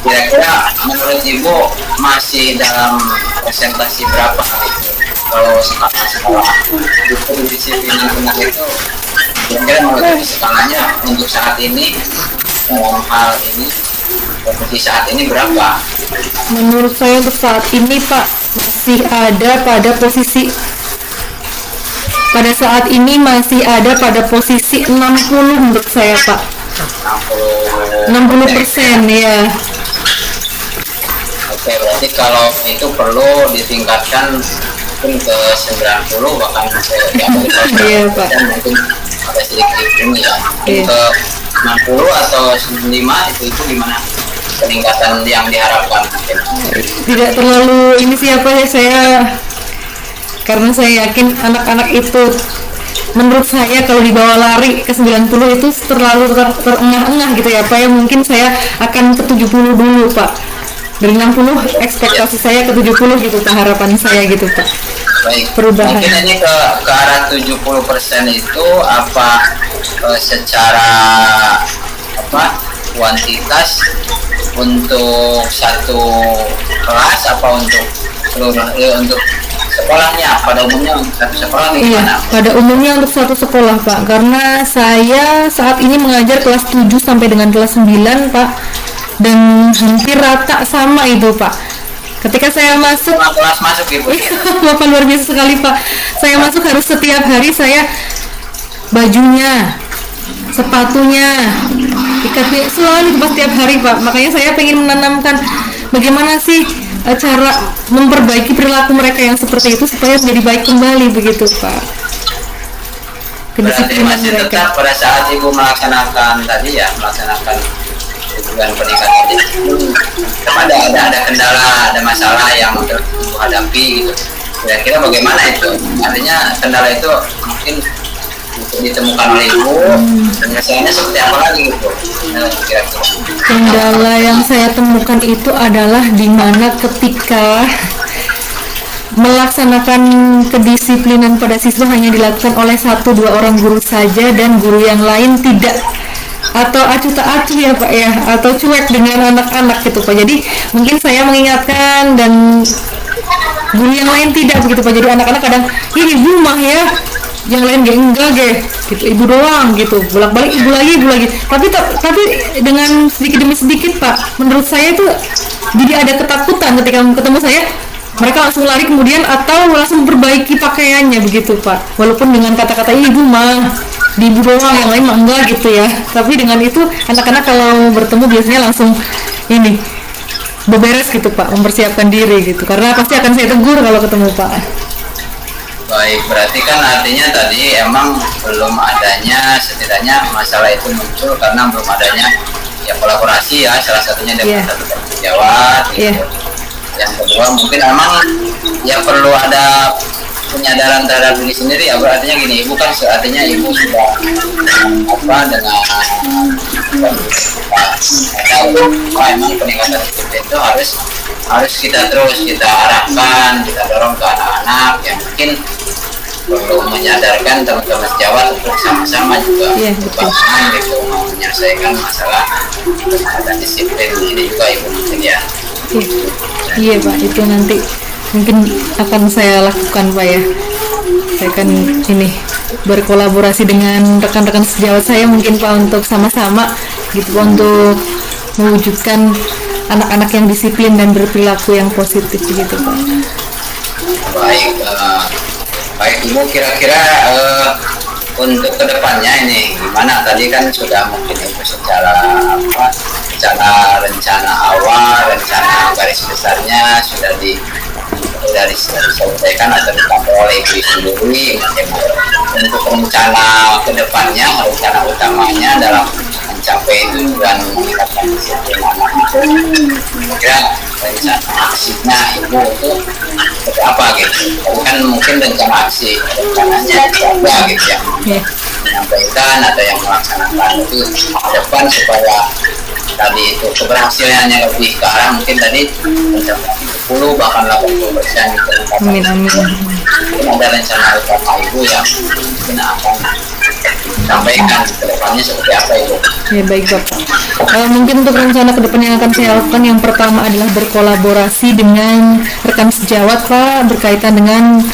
S1: kira-kira menurut Ibu masih dalam presentasi berapa? Kalau skala itu disiplin anak itu kira-kira menurut skalanya untuk saat ini, dalam hal ini posisi saat ini berapa?
S2: Menurut saya untuk saat ini Pak masih ada pada posisi, pada saat ini masih ada pada posisi 60 menurut saya Pak. 60% ya.
S1: Oke, berarti kalau itu perlu ditingkatkan mungkin ke 90 bahkan
S2: Iya Pak.
S1: mungkin ada sedikit ini ya,
S2: Iya.
S1: ke 60 atau 95 itu gimana? peningkatan yang diharapkan.
S2: Tidak terlalu ini siapa ya, saya karena saya yakin anak-anak itu, menurut saya kalau dibawa lari ke 90 itu terlalu terengah-engah gitu ya Pak ya. Mungkin saya akan ke 70 dulu Pak, dari 60 ekspektasi saya ke 70 gitu Pak, harapan saya gitu Pak.
S1: Baik,
S2: Perubahan.
S1: mungkin ini ke arah 70% itu apa secara apa kuantitas untuk satu kelas apa untuk seluruh untuk sekolahnya pada umumnya untuk satu sekolah
S2: Iya,
S1: gimana?
S2: pada umumnya untuk satu sekolah Pak, karena saya saat ini mengajar kelas 7 sampai dengan kelas 9 Pak, dan hampir rata sama itu Pak. Ketika saya masuk,
S1: Kelas masuk Ibu.
S2: Bapak luar biasa sekali Pak. Saya masuk harus setiap hari saya bajunya, sepatunya, ikatnya selalu Pak setiap hari Pak. Makanya saya pengen menanamkan bagaimana sih cara memperbaiki perilaku mereka yang seperti itu supaya menjadi baik kembali begitu Pak.
S1: Berarti
S2: Kedisiplinan
S1: masih
S2: mereka.
S1: tetap pada saat Ibu melaksanakan tadi ya, melaksanakan tujuan peningkatan itu ada kendala, ada masalah yang Ibu hadapi gitu. Kira-kira bagaimana itu? Artinya kendala itu mungkin ditemukan oleh Ibu, penyelesaiannya seperti apa lagi gitu? Kira-kira.
S2: Kendala yang saya temukan itu adalah di mana ketika melaksanakan kedisiplinan pada siswa hanya dilakukan oleh 1-2 orang guru saja dan guru yang lain tidak, atau acuh tak acuh ya Pak ya, atau cuek dengan anak-anak gitu Pak. Jadi mungkin saya mengingatkan dan guru yang lain tidak begitu Pak. Jadi anak-anak kadang ini ibu mah ya, yang lain gak enggak gitu, ibu doang gitu, bolak-balik ibu lagi. Tapi dengan sedikit demi sedikit Pak, menurut saya itu jadi ada ketakutan ketika ketemu saya, mereka langsung lari kemudian atau langsung memperbaiki pakaiannya begitu Pak. Walaupun dengan kata-kata ibu mah, di ibu doang, yang lain mah enggak gitu ya. Tapi dengan itu anak-anak kalau bertemu biasanya langsung ini beberes gitu Pak, mempersiapkan diri gitu. Karena pasti akan saya tegur kalau ketemu Pak.
S1: Baik, berarti kan artinya tadi emang belum adanya, setidaknya masalah itu muncul karena belum adanya ya kolaborasi ya, salah satunya dengan satu Jawa gitu. Yang kedua mungkin emang ya perlu ada penyadaran terhadap diri sendiri ya, berarti gini, Ibu kan artinya Ibu sudah apa dengan emang peningkatan itu harus kita terus kita arahkan, kita dorong ke anak-anak yang mungkin perlu menyadarkan teman-teman Jawa untuk sama-sama juga bagaimana gitu menyelesaikan masalah disiplin ini juga Ibu mungkin ya.
S2: Iya Pak, itu nanti mungkin akan saya lakukan Pak ya. Saya akan ini berkolaborasi dengan rekan-rekan sejawat saya mungkin Pak untuk sama-sama gitu Pak, untuk mewujudkan anak-anak yang disiplin dan berperilaku yang positif gitu Pak.
S1: Baik Ibu, kira-kira untuk kedepannya ini gimana? Tadi kan sudah mungkin Ibu secara rencana awal, rencana garis besarnya sudah diselesaikan atau ditambah oleh Ibu sendiri. Untuk rencana kedepannya, rencana utamanya dalam mencapai tujuan meningkatkan disiplin anak itu, kira rencana aksinya Ibu itu seperti apa gitu? Tapi kan mungkin rencana aksi, rencananya ada gitu ya, menyampaikan atau yang melaksanakan itu ke depan supaya tadi itu keberhasilannya lebih ke arah mungkin tadi mencapai 10 bahkan 80% gitu.
S2: Amin.
S1: Ada rencana utama Ibu yang mungkin akan sampaikan ke depannya seperti apa Ibu?
S2: Ya baik Bapak. Mungkin untuk rencana ke depan yang akan saya lakukan, yang pertama adalah berkolaborasi dengan rekan sejawat Pak berkaitan dengan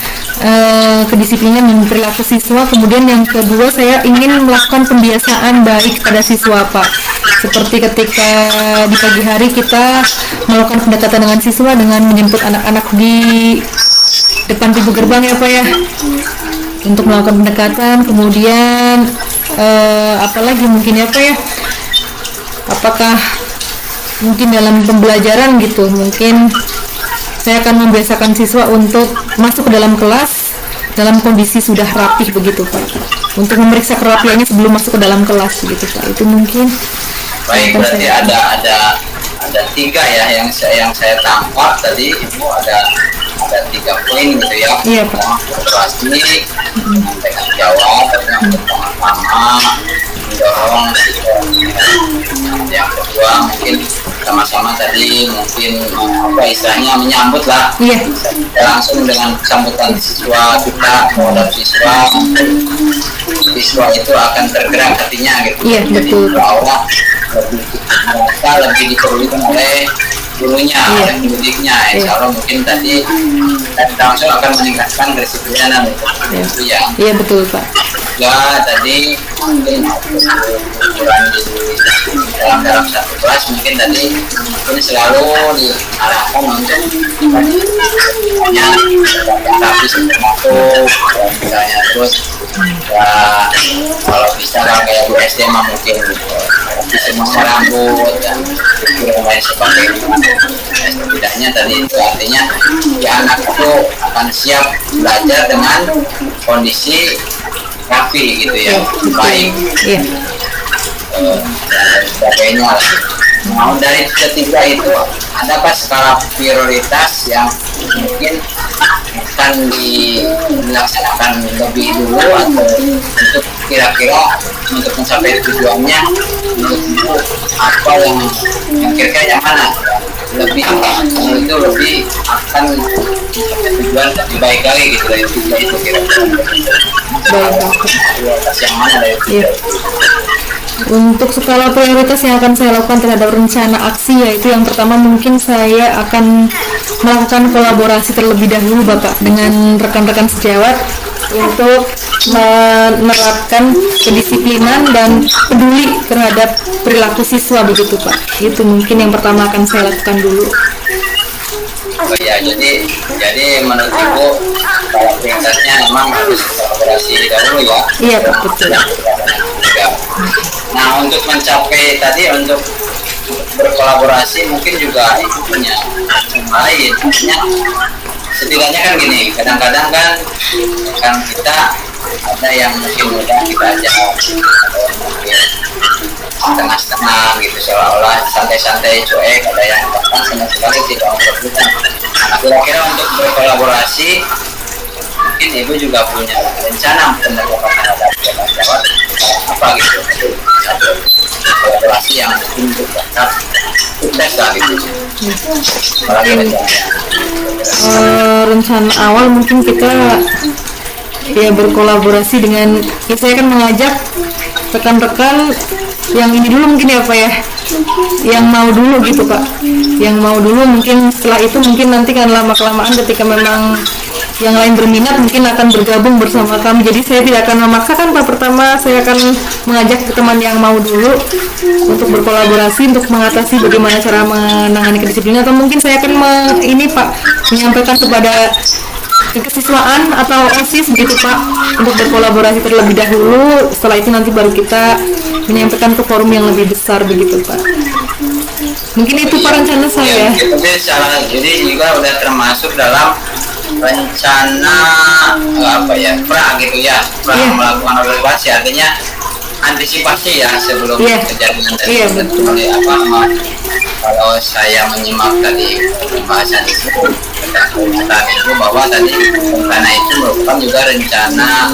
S2: kedisiplinan dan perilaku siswa. Kemudian yang kedua, saya ingin melakukan pembiasaan baik pada siswa Pak. Seperti ketika di pagi hari kita melakukan pendekatan dengan siswa dengan menjemput anak-anak di depan pintu gerbang ya Pak ya, untuk melakukan pendekatan. Kemudian apalagi mungkin ya Pak ya, apakah mungkin dalam pembelajaran gitu, mungkin saya akan membiasakan siswa untuk masuk ke dalam kelas dalam kondisi sudah rapih begitu Pak, untuk memeriksa kerapiannya sebelum masuk ke dalam kelas begitu Pak. Itu mungkin.
S1: Baik, berarti ada ada 3 ya yang saya tangkap tadi Ibu, ada 3 poin gitu ya.
S2: Iya, Pak.
S1: Kolaborasi, menyampaikan jawab, yang pertama mendorong yang kedua mungkin sama-sama tadi mungkin apa istilahnya menyambut lah.
S2: Iya.
S1: Langsung dengan sambutan siswa kita terhadap siswa itu akan tergerak hatinya gitu.
S2: Iya, betul.
S1: Jadi bahwa lebih diperlukan oleh gurunya, oleh pendidiknya. Insya Allah mungkin tadi langsung akan meningkatkan kedisiplinan itu ya.
S2: Iya, betul, Pak.
S1: Ya tadi mungkin ukuran dalam satu kelas mungkin tadi mungkin selalu diarahkan untuk misalnya tapi termasuk misalnya terus ya kalau bisa kan kayak Bu SD mah mungkin bisa masuk rambut dan lain sebagainya. Setidaknya tadi itu artinya ya anak itu akan siap belajar dengan kondisi rapi gitu ya, baik dan sebagainya lah. Nah, dari ketiga itu adakah skala prioritas yang mungkin akan dilaksanakan lebih dulu atau untuk kira-kira untuk mencapai tujuannya menurut apa yang kira-kira yang mana lebih itu lebih akan mencapai tujuan lebih baik lagi gitu dari tiga itu kira-kira prioritas yang mana dari tiga
S2: Untuk skala prioritas yang akan saya lakukan terhadap rencana aksi, yaitu yang pertama mungkin saya akan melakukan kolaborasi terlebih dahulu Bapak dengan rekan-rekan sejawat untuk menerapkan kedisiplinan dan peduli terhadap perilaku siswa begitu Pak. Itu mungkin yang pertama akan saya lakukan dulu.
S1: Oh ya, jadi menurut Ibu kalau prioritasnya memang harus kolaborasi dahulu ya.
S2: Iya Pak, betul.
S1: Nah untuk mencapai tadi untuk berkolaborasi mungkin juga Ibu punya lain. Maksudnya setidaknya kan gini, kadang-kadang kan kita ada yang mungkin mudah kita ajak setengah-setengah gitu seolah-olah santai-santai cuek, ada yang bahkan sama sekali tidak memperhatikan. Nah kira-kira untuk berkolaborasi mungkin Ibu juga punya rencana pendekatan terhadap jawab apa gitu kolaborasi yang mungkin tetap sukses lah gitu. Apalagi
S2: rencana awal mungkin kita ya berkolaborasi dengan ya saya akan mengajak rekan-rekan yang ini dulu mungkin ya Pak ya, yang mau dulu gitu Pak, yang mau dulu mungkin setelah itu mungkin nanti kan lama-kelamaan ketika memang yang lain berminat mungkin akan bergabung bersama kami. Jadi saya tidak akan memaksakan Pak, pertama saya akan mengajak teman yang mau dulu untuk berkolaborasi untuk mengatasi bagaimana cara menangani kedisiplinan, atau mungkin saya akan menyampaikan kepada kekesiswaan atau OSIS begitu Pak untuk berkolaborasi terlebih dahulu, setelah itu nanti baru kita menyampaikan ke forum yang lebih besar begitu Pak. Mungkin itu Pak rencana saya.
S1: Jadi juga udah termasuk dalam rencana melakukan evaluasi, artinya antisipasi ya sebelum kejadian tadi. Kalau saya menyimak tadi pembahasan itu bahwa tadi rencana itu merupakan juga rencana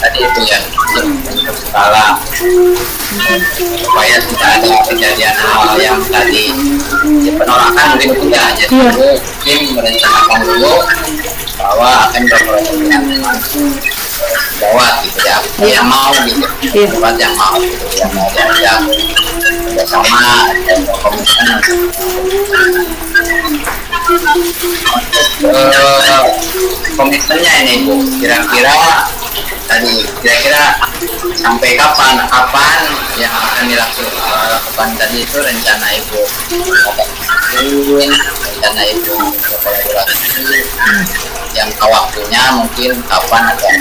S1: tadi itu ya untuk skala supaya tidak ada kejadian hal yang tadi penolakan mungkin tidak, jadi mungkin merencanakan dulu bahwa akan berkolaborasi dengan sejawat gitu ya, yang mau gitu, tempat yang mau gitu, yang mau diajak bersama dan komitmen. Komitmennya ini Bu, kira-kira sampai kapan yang akan dilakukan tadi itu rencana Ibu, rencana Ibu berkolaborasi yang waktunya mungkin kapan atau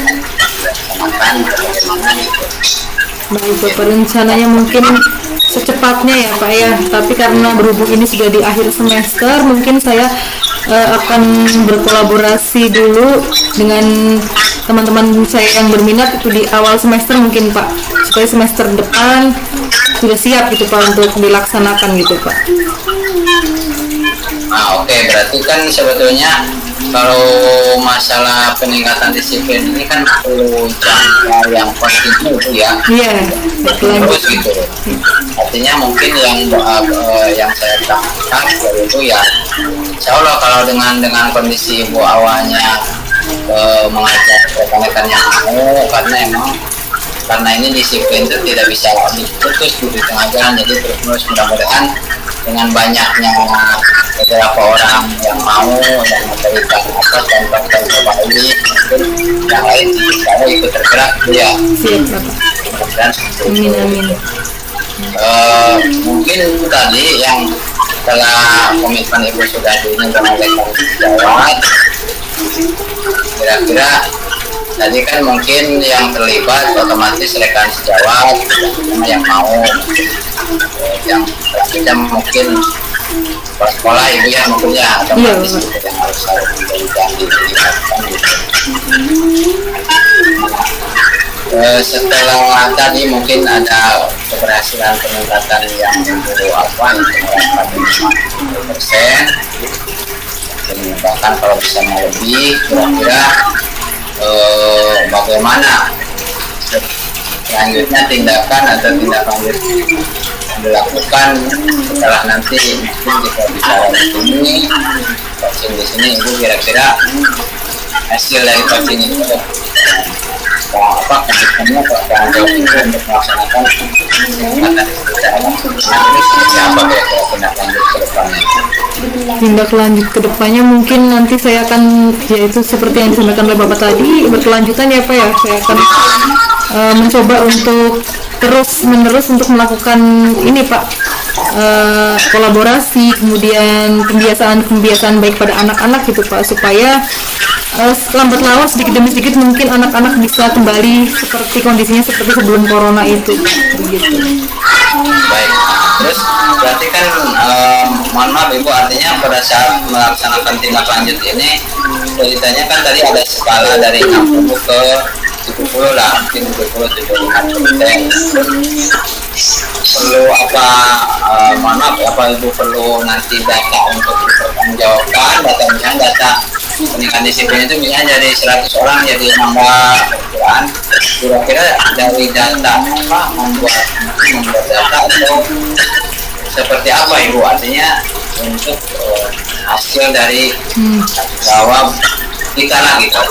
S1: akan bagaimana gitu.
S2: Baik Bapak, rencananya mungkin secepatnya ya Pak ya, tapi karena berhubung ini sudah di akhir semester mungkin saya akan berkolaborasi dulu dengan teman-teman saya yang berminat itu di awal semester mungkin Pak, supaya semester depan sudah siap gitu Pak untuk dilaksanakan gitu Pak.
S1: Nah, oke, berarti kan sebetulnya kalau masalah peningkatan disiplin ini kan perlu jangka yang kontinu ya.
S2: Iya,
S1: Terus gitu. Artinya mungkin yang saya tangkap yaitu ya, insya Allah kalau dengan kondisi Ibu awalnya mengajak rekan-rekan yang mau, karena ini disiplin itu tidak bisa diputus di tengah jalan, jadi terus mudah-mudahan dengan banyaknya beberapa orang yang mau yang memberikan contoh-contoh baik, yang lain kalau ikut tergerak ya.
S2: Siap Bapak.
S1: Dan
S2: Amin.
S1: mungkin tadi yang setelah komitmen Ibu sudah diinginkan oleh sejawat, kira-kira tadi kan mungkin yang terlibat otomatis rekan sejawat yang mau, yang selanjutnya mungkin sekolah Ibu ya mungkin ya otomatis yang harus diberikan dilibatkan gitu. Setelah tadi mungkin ada keberhasilan peningkatan yang dulu persen, bahkan kalau bisa mau lebih, kira-kira bagaimana selanjutnya tindakan atau tindak lanjut yang dilakukan setelah nanti mungkin kita bicara di sini, vaksin di sini, Ibu kira-kira hasil dari vaksin itu apa komitmennya untuk melaksanakan
S2: tindak lanjut ke depannya mungkin nanti saya akan, yaitu seperti yang disampaikan oleh Bapak tadi, berkelanjutan ya Pak ya, saya akan mencoba untuk terus-menerus untuk melakukan ini Pak, kolaborasi, kemudian pembiasaan baik pada anak-anak gitu Pak, supaya lambat laun sedikit demi sedikit mungkin anak-anak bisa kembali seperti kondisinya seperti sebelum corona itu begitu.
S1: Baik, terus berarti kan mohon maaf Ibu, artinya pada saat melaksanakan tindak lanjut ini ceritanya kan tadi ada skala dari 60 ke 70 lah, mungkin 70-75%. Perlu apa, mohon maaf, apa Ibu perlu nanti data untuk dipertanggungjawabkan, data peningkatan disiplin itu misalnya dari 100 orang jadi nambah perkiraan, kira-kira dari data apa membuat data atau seperti apa Ibu, artinya untuk hasil dari jawab kita lah gitu,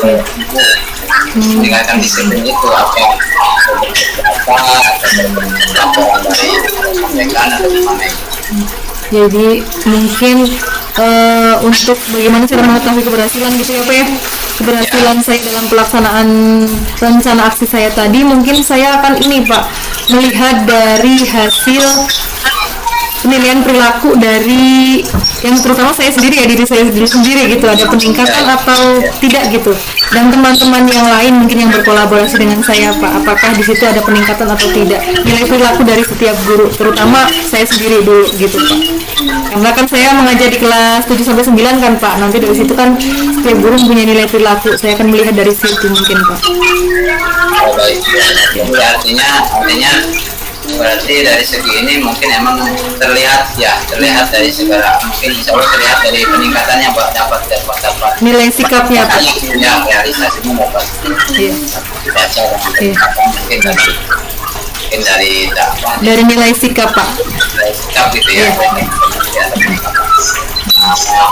S1: meningkatkan disiplin itu apa laporan dari sampaikan atau gimana itu.
S2: Jadi mungkin untuk bagaimana cara mengetahui keberhasilan gitu ya Pak ya, keberhasilan saya dalam pelaksanaan rencana aksi saya tadi, mungkin saya akan ini Pak, melihat dari hasil penilaian perilaku dari yang terutama saya sendiri ya, diri saya sendiri gitu, ada peningkatan atau tidak gitu, dan teman-teman yang lain mungkin yang berkolaborasi dengan saya Pak, apakah di situ ada peningkatan atau tidak nilai perilaku dari setiap guru, terutama saya sendiri dulu gitu Pak, karena kan saya mengajar di kelas 7-9 kan Pak, nanti dari situ kan setiap guru punya nilai perilaku, saya akan melihat dari situ mungkin Pak.
S1: Oh baik, jadi artinya berarti dari segi ini mungkin emang terlihat dari segala, mungkin insya Allah terlihat dari peningkatannya dapat
S2: nilai sikapnya Pak
S1: ya, realisasinya dapat baca dan peningkatan mungkin dari
S2: nilai sikap Pak,
S1: nilai sikap gitu ya.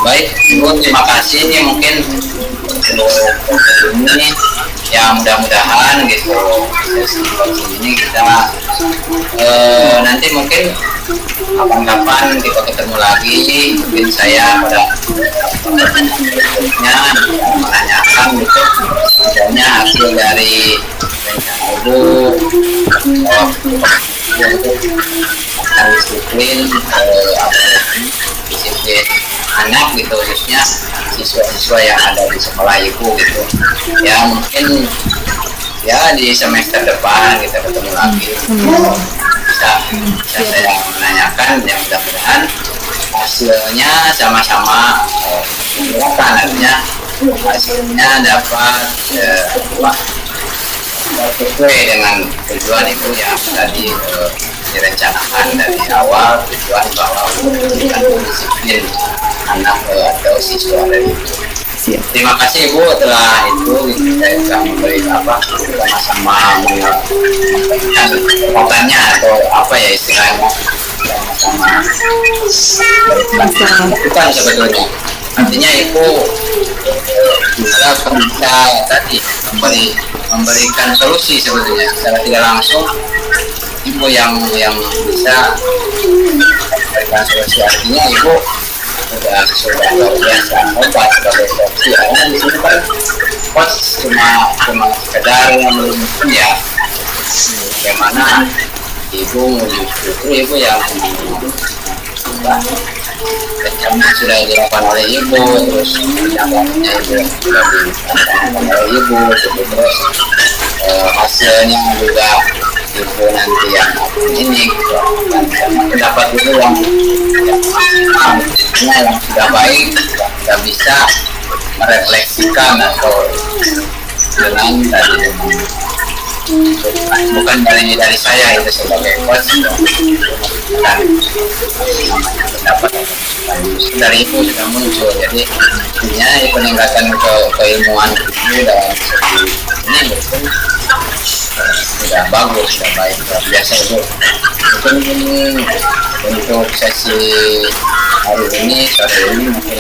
S1: Baik Ibu, terima kasih, ini mungkin ini ya, mudah-mudahan gitu sesi ini kita nanti mungkin kapan-kapan kita ketemu lagi, mungkin saya pada berikutnya menanyakan gitu adanya hasil dari rencana Ibu untuk disiplin disiplin anak gitu, khususnya siswa-siswa yang ada di sekolah Ibu gitu ya, mungkin ya di semester depan kita ketemu lagi, bisa saya menanyakan, yang mudah-mudahan hasilnya sama-sama silakan, artinya hasilnya dapat sesuai dengan tujuan itu yang tadi direncanakan dari awal tujuan bahwa memberikan disiplin anak atau siswa dari itu.
S2: Siap.
S1: Terima kasih Ibu telah itu kita juga memberi sama-sama memberikan kekuatannya atau apa ya istilahnya sama-sama bukan sebetulnya. Artinya Ibu bisa tadi memberikan solusi sebetulnya secara tidak langsung. Ibu yang bisa memberikan solusi, artinya Ibu sudah luar biasa obat sebagai solusi. Karena di sini kan coach cuma sekedar melumpuhkan ya bagaimana Ibu justru Ibu yang rencana sudah dilakukan oleh Ibu, terus dampaknya Ibu sudah dilakukan oleh Ibu, terus hasilnya juga Ibu nanti yang ini dan pendapat Ibu yang sudah baik, kita bisa merefleksikan atau dengan tadi bukan dari saya itu sebagai coach dan pendapat dari Ibu sudah muncul, jadi intinya peningkatan keilmuan itu dalam ini betul sudah bagus, sudah baik, luar biasa Ibu. Mungkin untuk sesi hari ini sore ini mungkin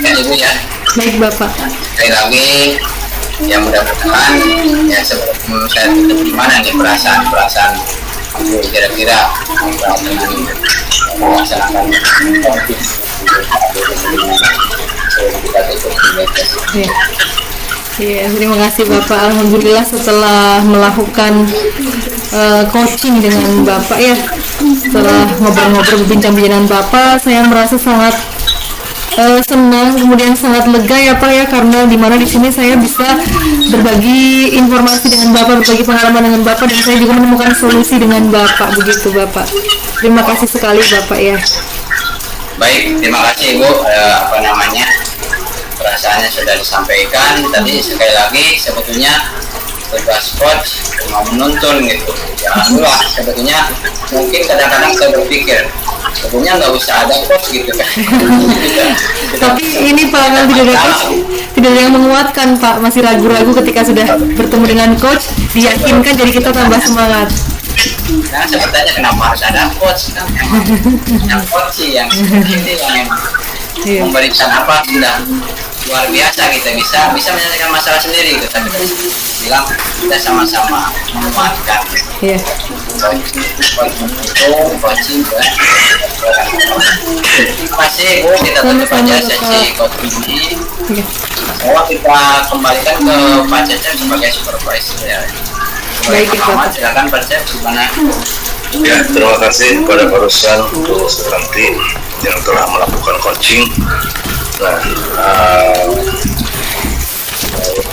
S1: ya Ibu ya.
S2: Baik Bapak.
S1: Sekali lagi ya mudah-mudahan ya sebelum saya tutup gimana nih perasaan Ibu kira-kira dengan melaksanakan topik kita tutup di
S2: Iya, terima kasih Bapak. Alhamdulillah setelah melakukan coaching dengan Bapak ya, setelah ngobrol-ngobrol berbincang-bincang dengan Bapak, saya merasa sangat senang, kemudian sangat lega ya Pak ya, karena dimana di sini saya bisa berbagi informasi dengan Bapak, berbagi pengalaman dengan Bapak, dan saya juga menemukan solusi dengan Bapak, begitu Bapak. Terima kasih sekali Bapak ya.
S1: Baik, terima kasih Ibu. Perasaannya sudah disampaikan tadi. Sekali lagi sebetulnya tugas coach cuma menuntun gitu, jangan lupa. Sebetulnya mungkin kadang-kadang saya berpikir sebetulnya nggak usah ada coach gitu kan.
S2: Tapi ini Pak, kalau tidak ada coach tidak ada yang menguatkan Pak, masih ragu-ragu ketika sudah bertemu dengan coach, diyakinkan, jadi kita tambah semangat.
S1: Nah sebetulnya kenapa harus ada coach kan? Yang coach sih yang ini yang memang memberikan apa sudah luar biasa, kita bisa menyelesaikan masalah sendiri. Kita bilang kita sama-sama menguatkan.
S2: Iya.
S1: Coaching kan. Terima kasih Bu, kita tutup aja sesi coaching ini. Bahwa kita kembalikan ke Pak Cecep sebagai supervisor ya.
S2: Baik Pak.
S1: Silakan Pak Cecep gimana?
S3: Ya, terima kasih kepada Pak Ruslan untuk nanti yang telah melakukan coaching. Nah,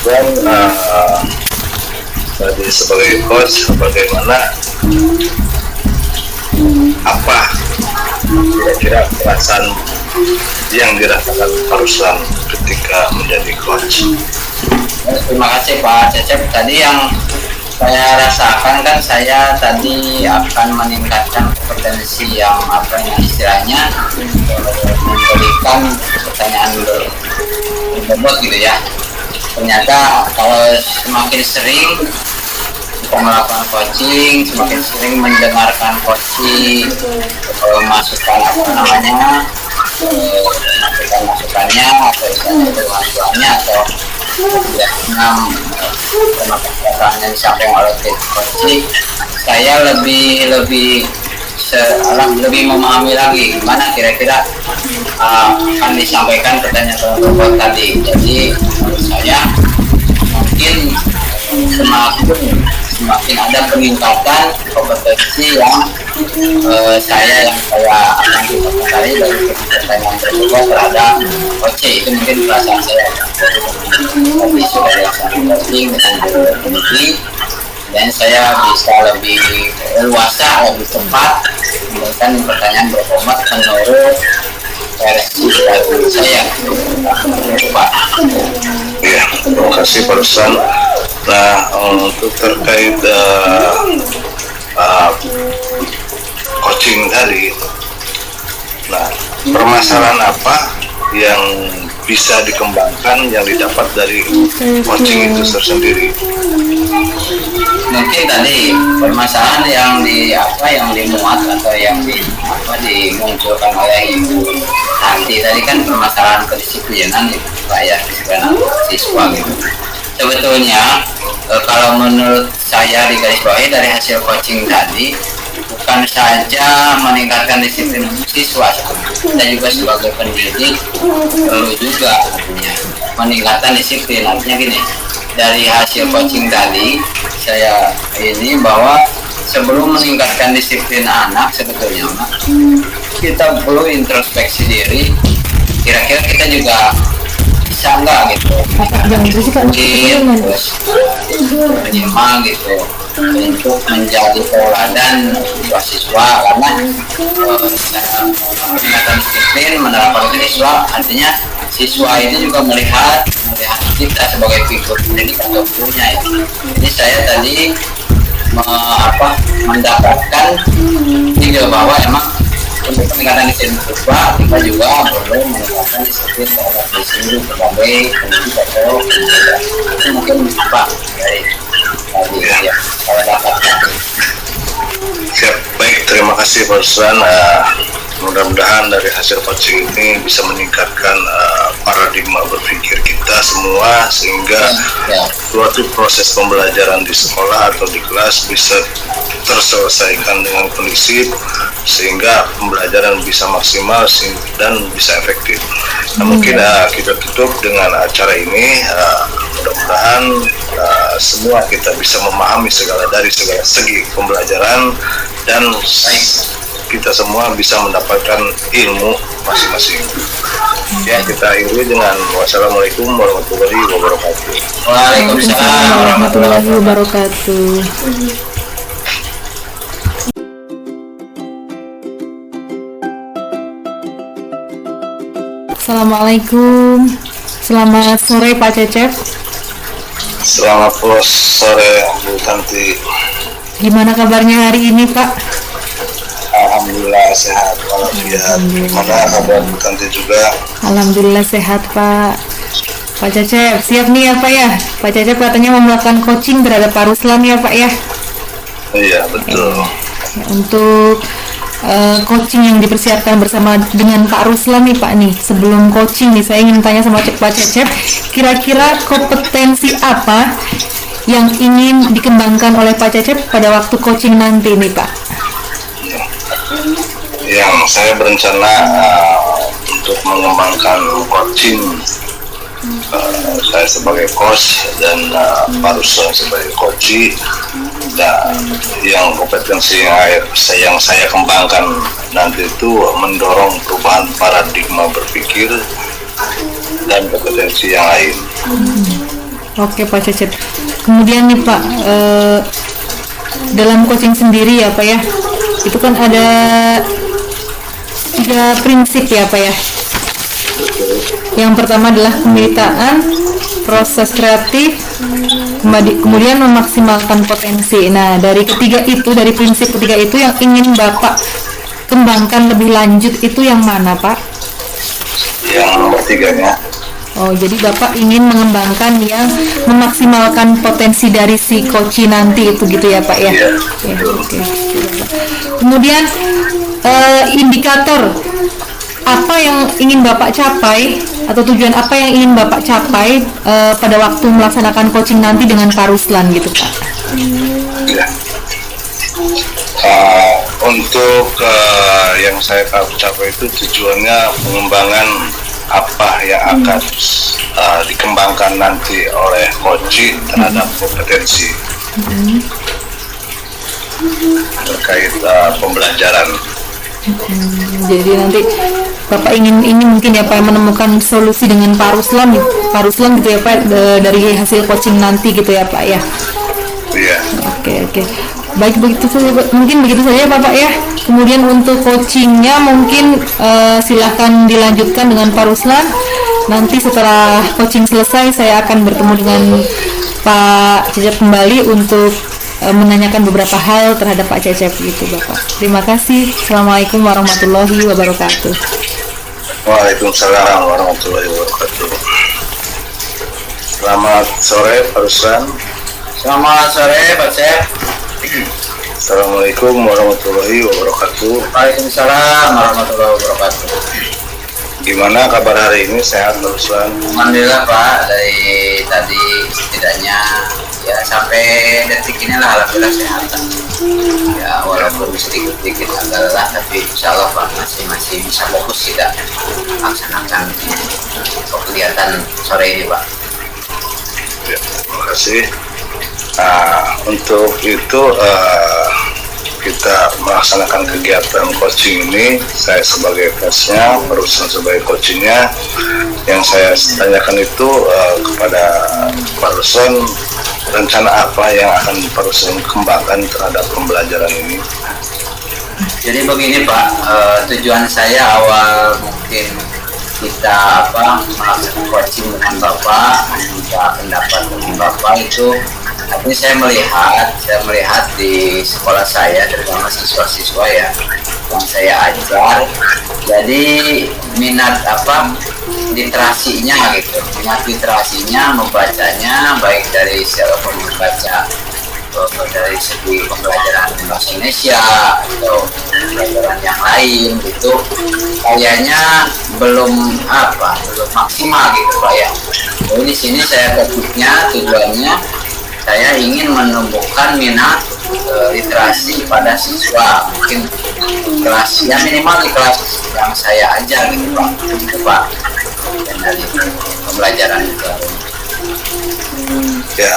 S3: dan tadi sebagai coach, bagaimana apa kira-kira perasaan yang dirasakan Pak Ruslan ketika menjadi coach?
S1: Terima kasih Pak Cecep. Tadi yang saya rasakan kan, saya tadi akan meningkatkan kompetensi yang apa yang istilahnya memberikan pertanyaan berbobot gitu ya. Ternyata kalau semakin sering kita melakukan coaching, semakin sering mendengarkan coaching, masukan apa namanya, masukannya atau istilahnya atau permasalahan yang disampaikan oleh coaching, saya lebih memahami lagi gimana kira-kira akan disampaikan pertanyaan robot tadi. Jadi menurut saya mungkin semakin ada peningkatan kompetensi yang saya akan dipelajari dari pertanyaan tersebut terhadap coaching. Itu mungkin perasaan saya. Tapi sudah dilaksanakan coaching dengan berkomunikasi, dan saya bisa lebih leluasa, lebih cepat memberikan pertanyaan berbobot menurut versi dari saya. Pak.
S3: Ya, terima kasih Pak Ruslan. Nah, untuk terkait uh, coaching tadi. Nah, permasalahan apa yang bisa dikembangkan yang didapat dari coaching itu tersendiri?
S1: Mungkin tadi permasalahan yang dimuat atau yang dimunculkan oleh Ibu Santi tadi kan permasalahan kedisiplinan ya Pak ya, kedisiplinan siswa gitu. Sebetulnya kalau menurut saya di garis bawahi dari hasil coaching tadi, bukan saja meningkatkan disiplin siswa, kita juga sebagai pendidik perlu juga artinya meningkatkan disiplin. Artinya gini, dari hasil coaching tadi saya ini bahwa sebelum meningkatkan disiplin anak sebetulnya kita perlu introspeksi diri, kira-kira kita juga bisa nggak gitu terus menyimak gitu untuk menjadi tauladan siswa, karena peningkatan disiplin menerapkan siswa artinya siswa itu juga melihat kita sebagai figur pendidik atau gurunya ya. Jadi saya tadi mendapatkan ide bahwa emang untuk peningkatan disiplin siswa kita juga perlu meningkatkan disiplin terhadap diri sebagai pendidik atau itu mungkin Pak dari tadi ya saya dapatkan.
S3: Siap, baik, terima kasih Pak Ruslan. Mudah-mudahan dari hasil coaching ini bisa meningkatkan paradigma berpikir kita semua sehingga suatu proses pembelajaran di sekolah atau di kelas bisa terselesaikan dengan kondusif sehingga pembelajaran bisa maksimal dan bisa efektif. Nah, mungkin kita tutup dengan acara ini. Mudah-mudahan semua kita bisa memahami dari segala segi pembelajaran dan kita semua bisa mendapatkan ilmu masing-masing. Ya, kita akhiri dengan wassalamualaikum warahmatullahi wabarakatuh.
S1: Waalaikumsalam warahmatullahi
S2: wabarakatuh. Assalamualaikum. Selamat sore Pak Cecep.
S3: Selamat sore Bu Tanti.
S2: Gimana kabarnya hari ini Pak?
S3: Alhamdulillah sehat walafiat. Mana kabar Bu Tanti juga?
S2: Alhamdulillah sehat Pak. Pak Cecep siap nih ya Pak ya? Pak Cecep katanya mau melakukan coaching terhadap Pak Ruslan ya Pak ya?
S3: Iya betul.
S2: Untuk coaching yang dipersiapkan bersama dengan Pak Ruslan nih Pak nih, sebelum coaching nih saya ingin tanya sama Pak Cecep, kira-kira kompetensi apa yang ingin dikembangkan oleh Pak Cecep pada waktu coaching nanti nih Pak?
S3: Yang saya berencana untuk mengembangkan coaching, saya sebagai coach dan Pak Ruslan sebagai coach. Dan yang kompetensi yang saya kembangkan nanti itu mendorong perubahan paradigma berpikir dan kompetensi yang lain.
S2: Oke Pak Cecep. Kemudian nih Pak, dalam coaching sendiri ya Pak ya, itu kan ada 3 prinsip ya Pak ya. Yang pertama adalah pemelitaan, proses kreatif, kemudian memaksimalkan potensi. Nah, dari prinsip ketiga itu yang ingin Bapak kembangkan lebih lanjut itu yang mana, Pak?
S3: Yang nomor 3-nya.
S2: Oh, jadi Bapak ingin mengembangkan yang memaksimalkan potensi dari si coach nanti itu gitu ya, Pak ya?
S3: Iya.
S2: Oke. Kemudian indikator apa yang ingin Bapak capai atau tujuan apa yang ingin Bapak capai pada waktu melaksanakan coaching nanti dengan Pak Ruslan gitu Pak?
S3: Ya. Untuk yang saya capai itu tujuannya pengembangan apa yang akan dikembangkan nanti oleh coach terhadap kompetensi terkait pembelajaran.
S2: Jadi nanti Bapak ingin ini mungkin ya Pak menemukan solusi dengan Pak Ruslan gitu ya Pak dari hasil coaching nanti gitu ya Pak ya.
S3: Iya.
S2: Oke. Baik, mungkin begitu saja Bapak ya. Kemudian untuk coachingnya mungkin silahkan dilanjutkan dengan Pak Ruslan. Nanti setelah coaching selesai saya akan bertemu dengan Pak Cecep kembali untuk menanyakan beberapa hal terhadap Pak Cecep gitu Bapak. Terima kasih. Assalamualaikum warahmatullahi wabarakatuh.
S3: Waalaikumsalam warahmatullahi wabarakatuh. Selamat sore Pak Ruslan.
S1: Selamat sore Pak Cep.
S3: Assalamualaikum warahmatullahi wabarakatuh.
S1: Waalaikumsalam warahmatullahi wabarakatuh.
S3: Gimana kabar hari ini? Sehat Pak Ruslan?
S1: Alhamdulillah Pak, dari tadi setidaknya ya sampai detik ini lah alhamdulillah sehat. Ya walaupun sedikit-sedikit agak lelah, tapi insya Allah Pak masih bisa fokus kita laksanakan kegiatan sore ini Pak.
S3: Ya, terima kasih. Untuk itu kita melaksanakan kegiatan coaching ini. Saya sebagai coachnya, Ruslan sebagai coachingnya. Yang saya tanyakan itu kepada Pak Ruslan, rencana apa yang akan Pak Ruslan kembangkan terhadap pembelajaran ini?
S1: Jadi begini Pak, tujuan saya awal mungkin kita melakukan coaching dengan Bapak, minta pendapat dengan Bapak itu. Tapi saya melihat di sekolah saya, terutama siswa-siswa ya yang saya ajar, jadi minat literasinya gitu, minat literasinya, membacanya, baik dari siapa membaca dari segi pembelajaran bahasa Indonesia atau pembelajaran yang lain gitu, kayaknya belum maksimal gitu Pak ya. Jadi di sini saya tujuannya saya ingin menumbuhkan minat literasi pada siswa, mungkin kelas ya minimal di kelas yang saya ajar gitu Pak, itu Pak, dan dari pembelajaran itu.
S3: Ya,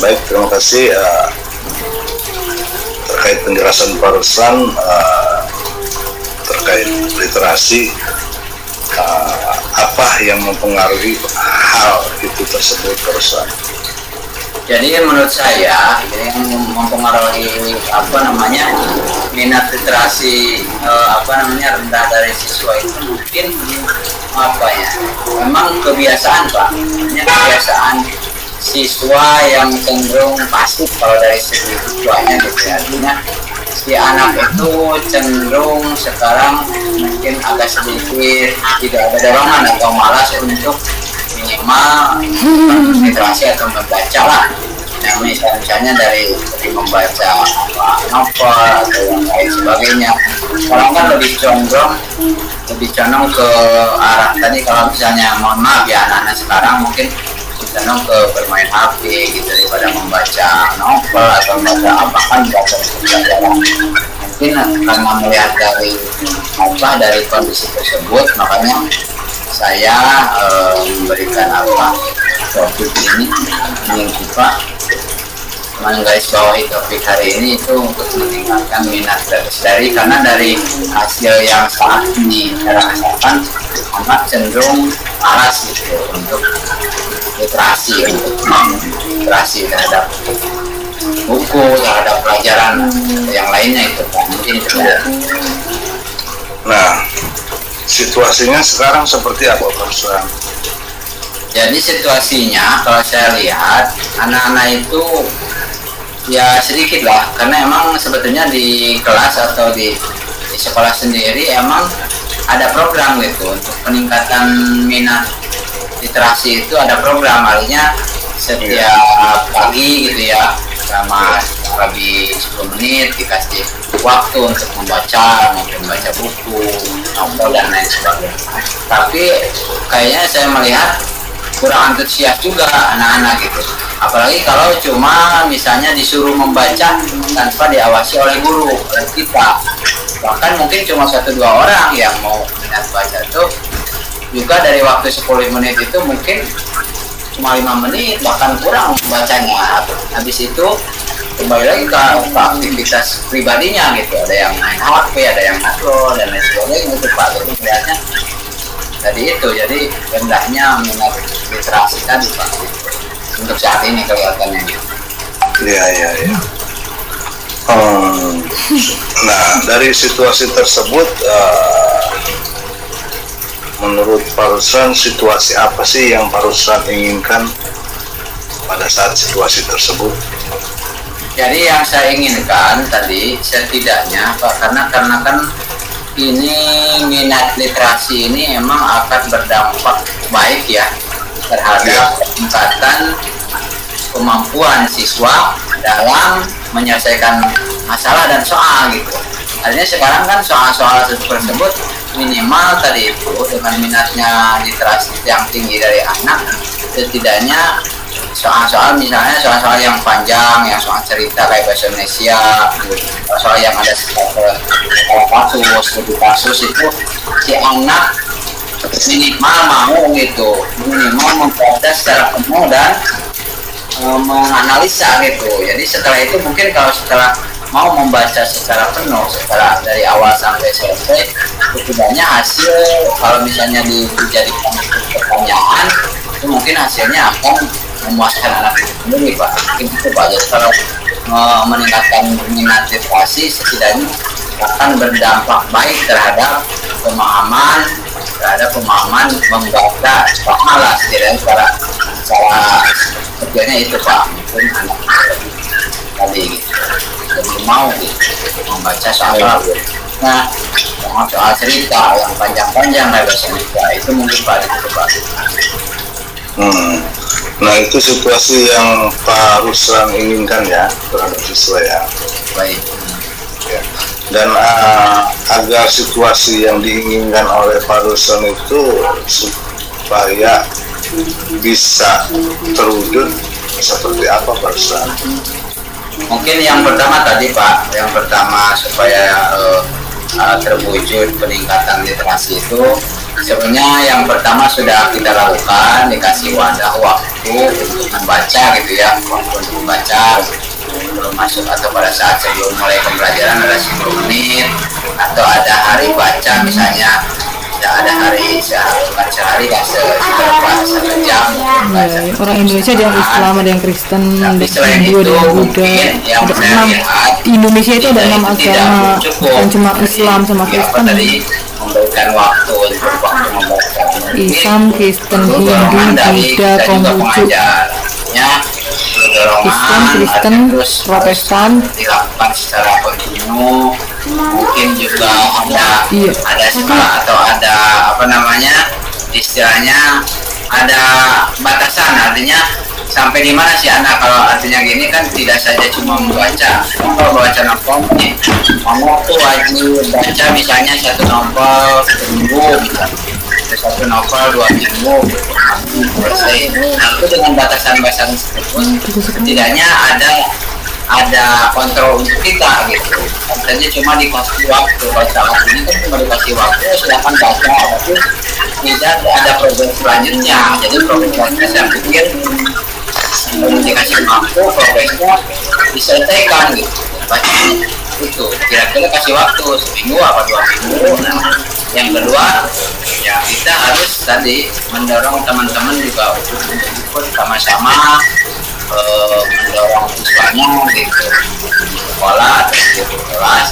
S3: baik, terima kasih terkait penjelasan Pak Ruslan terkait literasi. Apa yang mempengaruhi hal itu tersebut Pak Ruslan?
S1: Jadi menurut saya yang mempengaruhi minat literasi rendah dari siswa itu mungkin memang kebiasaan Pak, kebiasaan siswa yang cenderung pasif kalau dari segi siswanya gitu ya. Artinya si anak itu cenderung sekarang mungkin agak sedikit tidak ada dorongan atau malas untuk minimal literasi atau membaca lah. Nah, misalnya dari membaca novel atau yang lain sebagainya. Sekarang kan lebih condong ke arah tadi, kalau misalnya mohon maaf ya, anak-anak sekarang mungkin cenderung ke bermain HP gitu daripada membaca novel atau membaca membaca pelajaran. Mungkin karena melihat dari kondisi tersebut, makanya saya memberikan topik ini ingin kita menggaris bawahi topik hari ini itu untuk meningkatkan minat karena dari hasil yang saat ini saya rasakan anak cenderung malas gitu untuk literasi terhadap buku, terhadap pelajaran yang lainnya itu kan mungkin itu.
S3: Nah, situasinya sekarang seperti apa Pak Ruslan?
S1: Jadi situasinya kalau saya lihat anak-anak itu ya sedikit lah, karena emang sebetulnya di kelas atau di sekolah sendiri emang ada program gitu untuk peningkatan minat literasi. Itu ada program, artinya setiap pagi gitu ya, sama lebih 10 menit dikasih waktu untuk membaca, mungkin membaca buku, novel dan lain sebagainya. Tapi kayaknya saya melihat kurang antusias juga anak-anak gitu, apalagi kalau cuma misalnya disuruh membaca tanpa diawasi oleh guru, oleh kita. Bahkan mungkin cuma 1-2 orang yang mau minat baca tuh juga dari waktu 10 menit itu mungkin cuma 5 menit bahkan kurang membacanya. Habis itu kembali lagi ke aktivitas pribadinya gitu, ada yang main HP, ada yang ngobrol dan lain sebagainya gitu Pak. Jadi melihatnya tadi itu, jadi rendahnya minat literasi tadi Pak untuk saat ini kelihatannya gitu.
S3: Iya. Nah, dari situasi tersebut menurut Pak Ruslan, situasi apa sih yang Pak Ruslan inginkan pada saat situasi tersebut?
S1: Jadi yang saya inginkan tadi setidaknya Pak, karena kan ini minat literasi ini emang akan berdampak baik ya terhadap peningkatan kemampuan siswa dalam menyelesaikan masalah dan soal gitu. Artinya sekarang kan soal-soal tersebut minimal tadi itu dengan minatnya literasi yang tinggi dari anak, setidaknya soal-soal misalnya soal-soal yang panjang, yang soal cerita kayak bahasa Indonesia, soal yang ada kasus itu si anak minimal mau gitu, minimal membaca secara penuh dan menganalisa gitu. Jadi setelah itu mungkin kalau setelah mau membaca secara penuh, secara dari awal sampai selesai, setidaknya hasil kalau misalnya dijadikan pertanyaan itu mungkin hasilnya akan memuaskan anak itu sendiri Pak. Mungkin itu Pak. Jadi kalau meningkatkan minat literasi setidaknya akan berdampak baik terhadap pemahaman membaca malah setidaknya secara kerjanya itu Pak. Mungkin anak tadi gitu lebih mau gitu membaca soal nah soal cerita yang panjang-panjang kayak bahasa Indonesia itu mungkin Pak itu Pak.
S3: Nah itu situasi yang Pak Ruslan inginkan ya terhadap siswa ya.
S1: Baik.
S3: Ya. Dan agar situasi yang diinginkan oleh Pak Ruslan itu supaya bisa terwujud seperti apa Pak Ruslan?
S1: Mungkin yang pertama tadi Pak, yang pertama supaya terwujud peningkatan literasi itu sebenarnya yang pertama sudah kita lakukan, dikasih wadah waktu untuk membaca gitu ya, waktu untuk membaca sebelum masuk atau pada saat sebelum mulai pembelajaran ada 10 menit atau ada hari baca misalnya ada hari sehari kan sejam baca.
S2: Orang Indonesia ada yang Islam, ada yang Kristen, ada yang Hindu, ada yang Buddha, ada 6 di Indonesia itu ada 6 agama, bukan cuma Islam sama Kristen.
S1: Memberikan waktu untuk waktu membaca
S2: Islam, Kristen, Hindu, Buddha, Konghucu, Islam, Kristen, Protestan
S1: dilakukan secara kontinu. Mungkin juga ada sekolah atau ada apa namanya istilahnya ada batasan, artinya sampai di mana sih anak kalau artinya gini kan tidak saja cuma membaca. Kalau baca novel nih, anak tuh wajib baca misalnya 1 novel seminggu misalnya. 1 novel 2 minggu selesai. Nah itu dengan batasan-batasan tersebut setidaknya ada kontrol untuk kita gitu. Artinya cuma dikasih waktu, kalau saat ini kan cuma dikasih waktu silahkan baca, tapi tidak ada progres selanjutnya. Jadi progres selanjutnya saya pikir sebelum dikasih waktu progresnya diselesaikan gitu. Baca itu kira-kira kasih waktu seminggu apa 2 minggu. Nah, yang kedua ya kita harus tadi mendorong teman-teman juga untuk ikut sama-sama mendorong siswanya gitu sekolah atau di kelas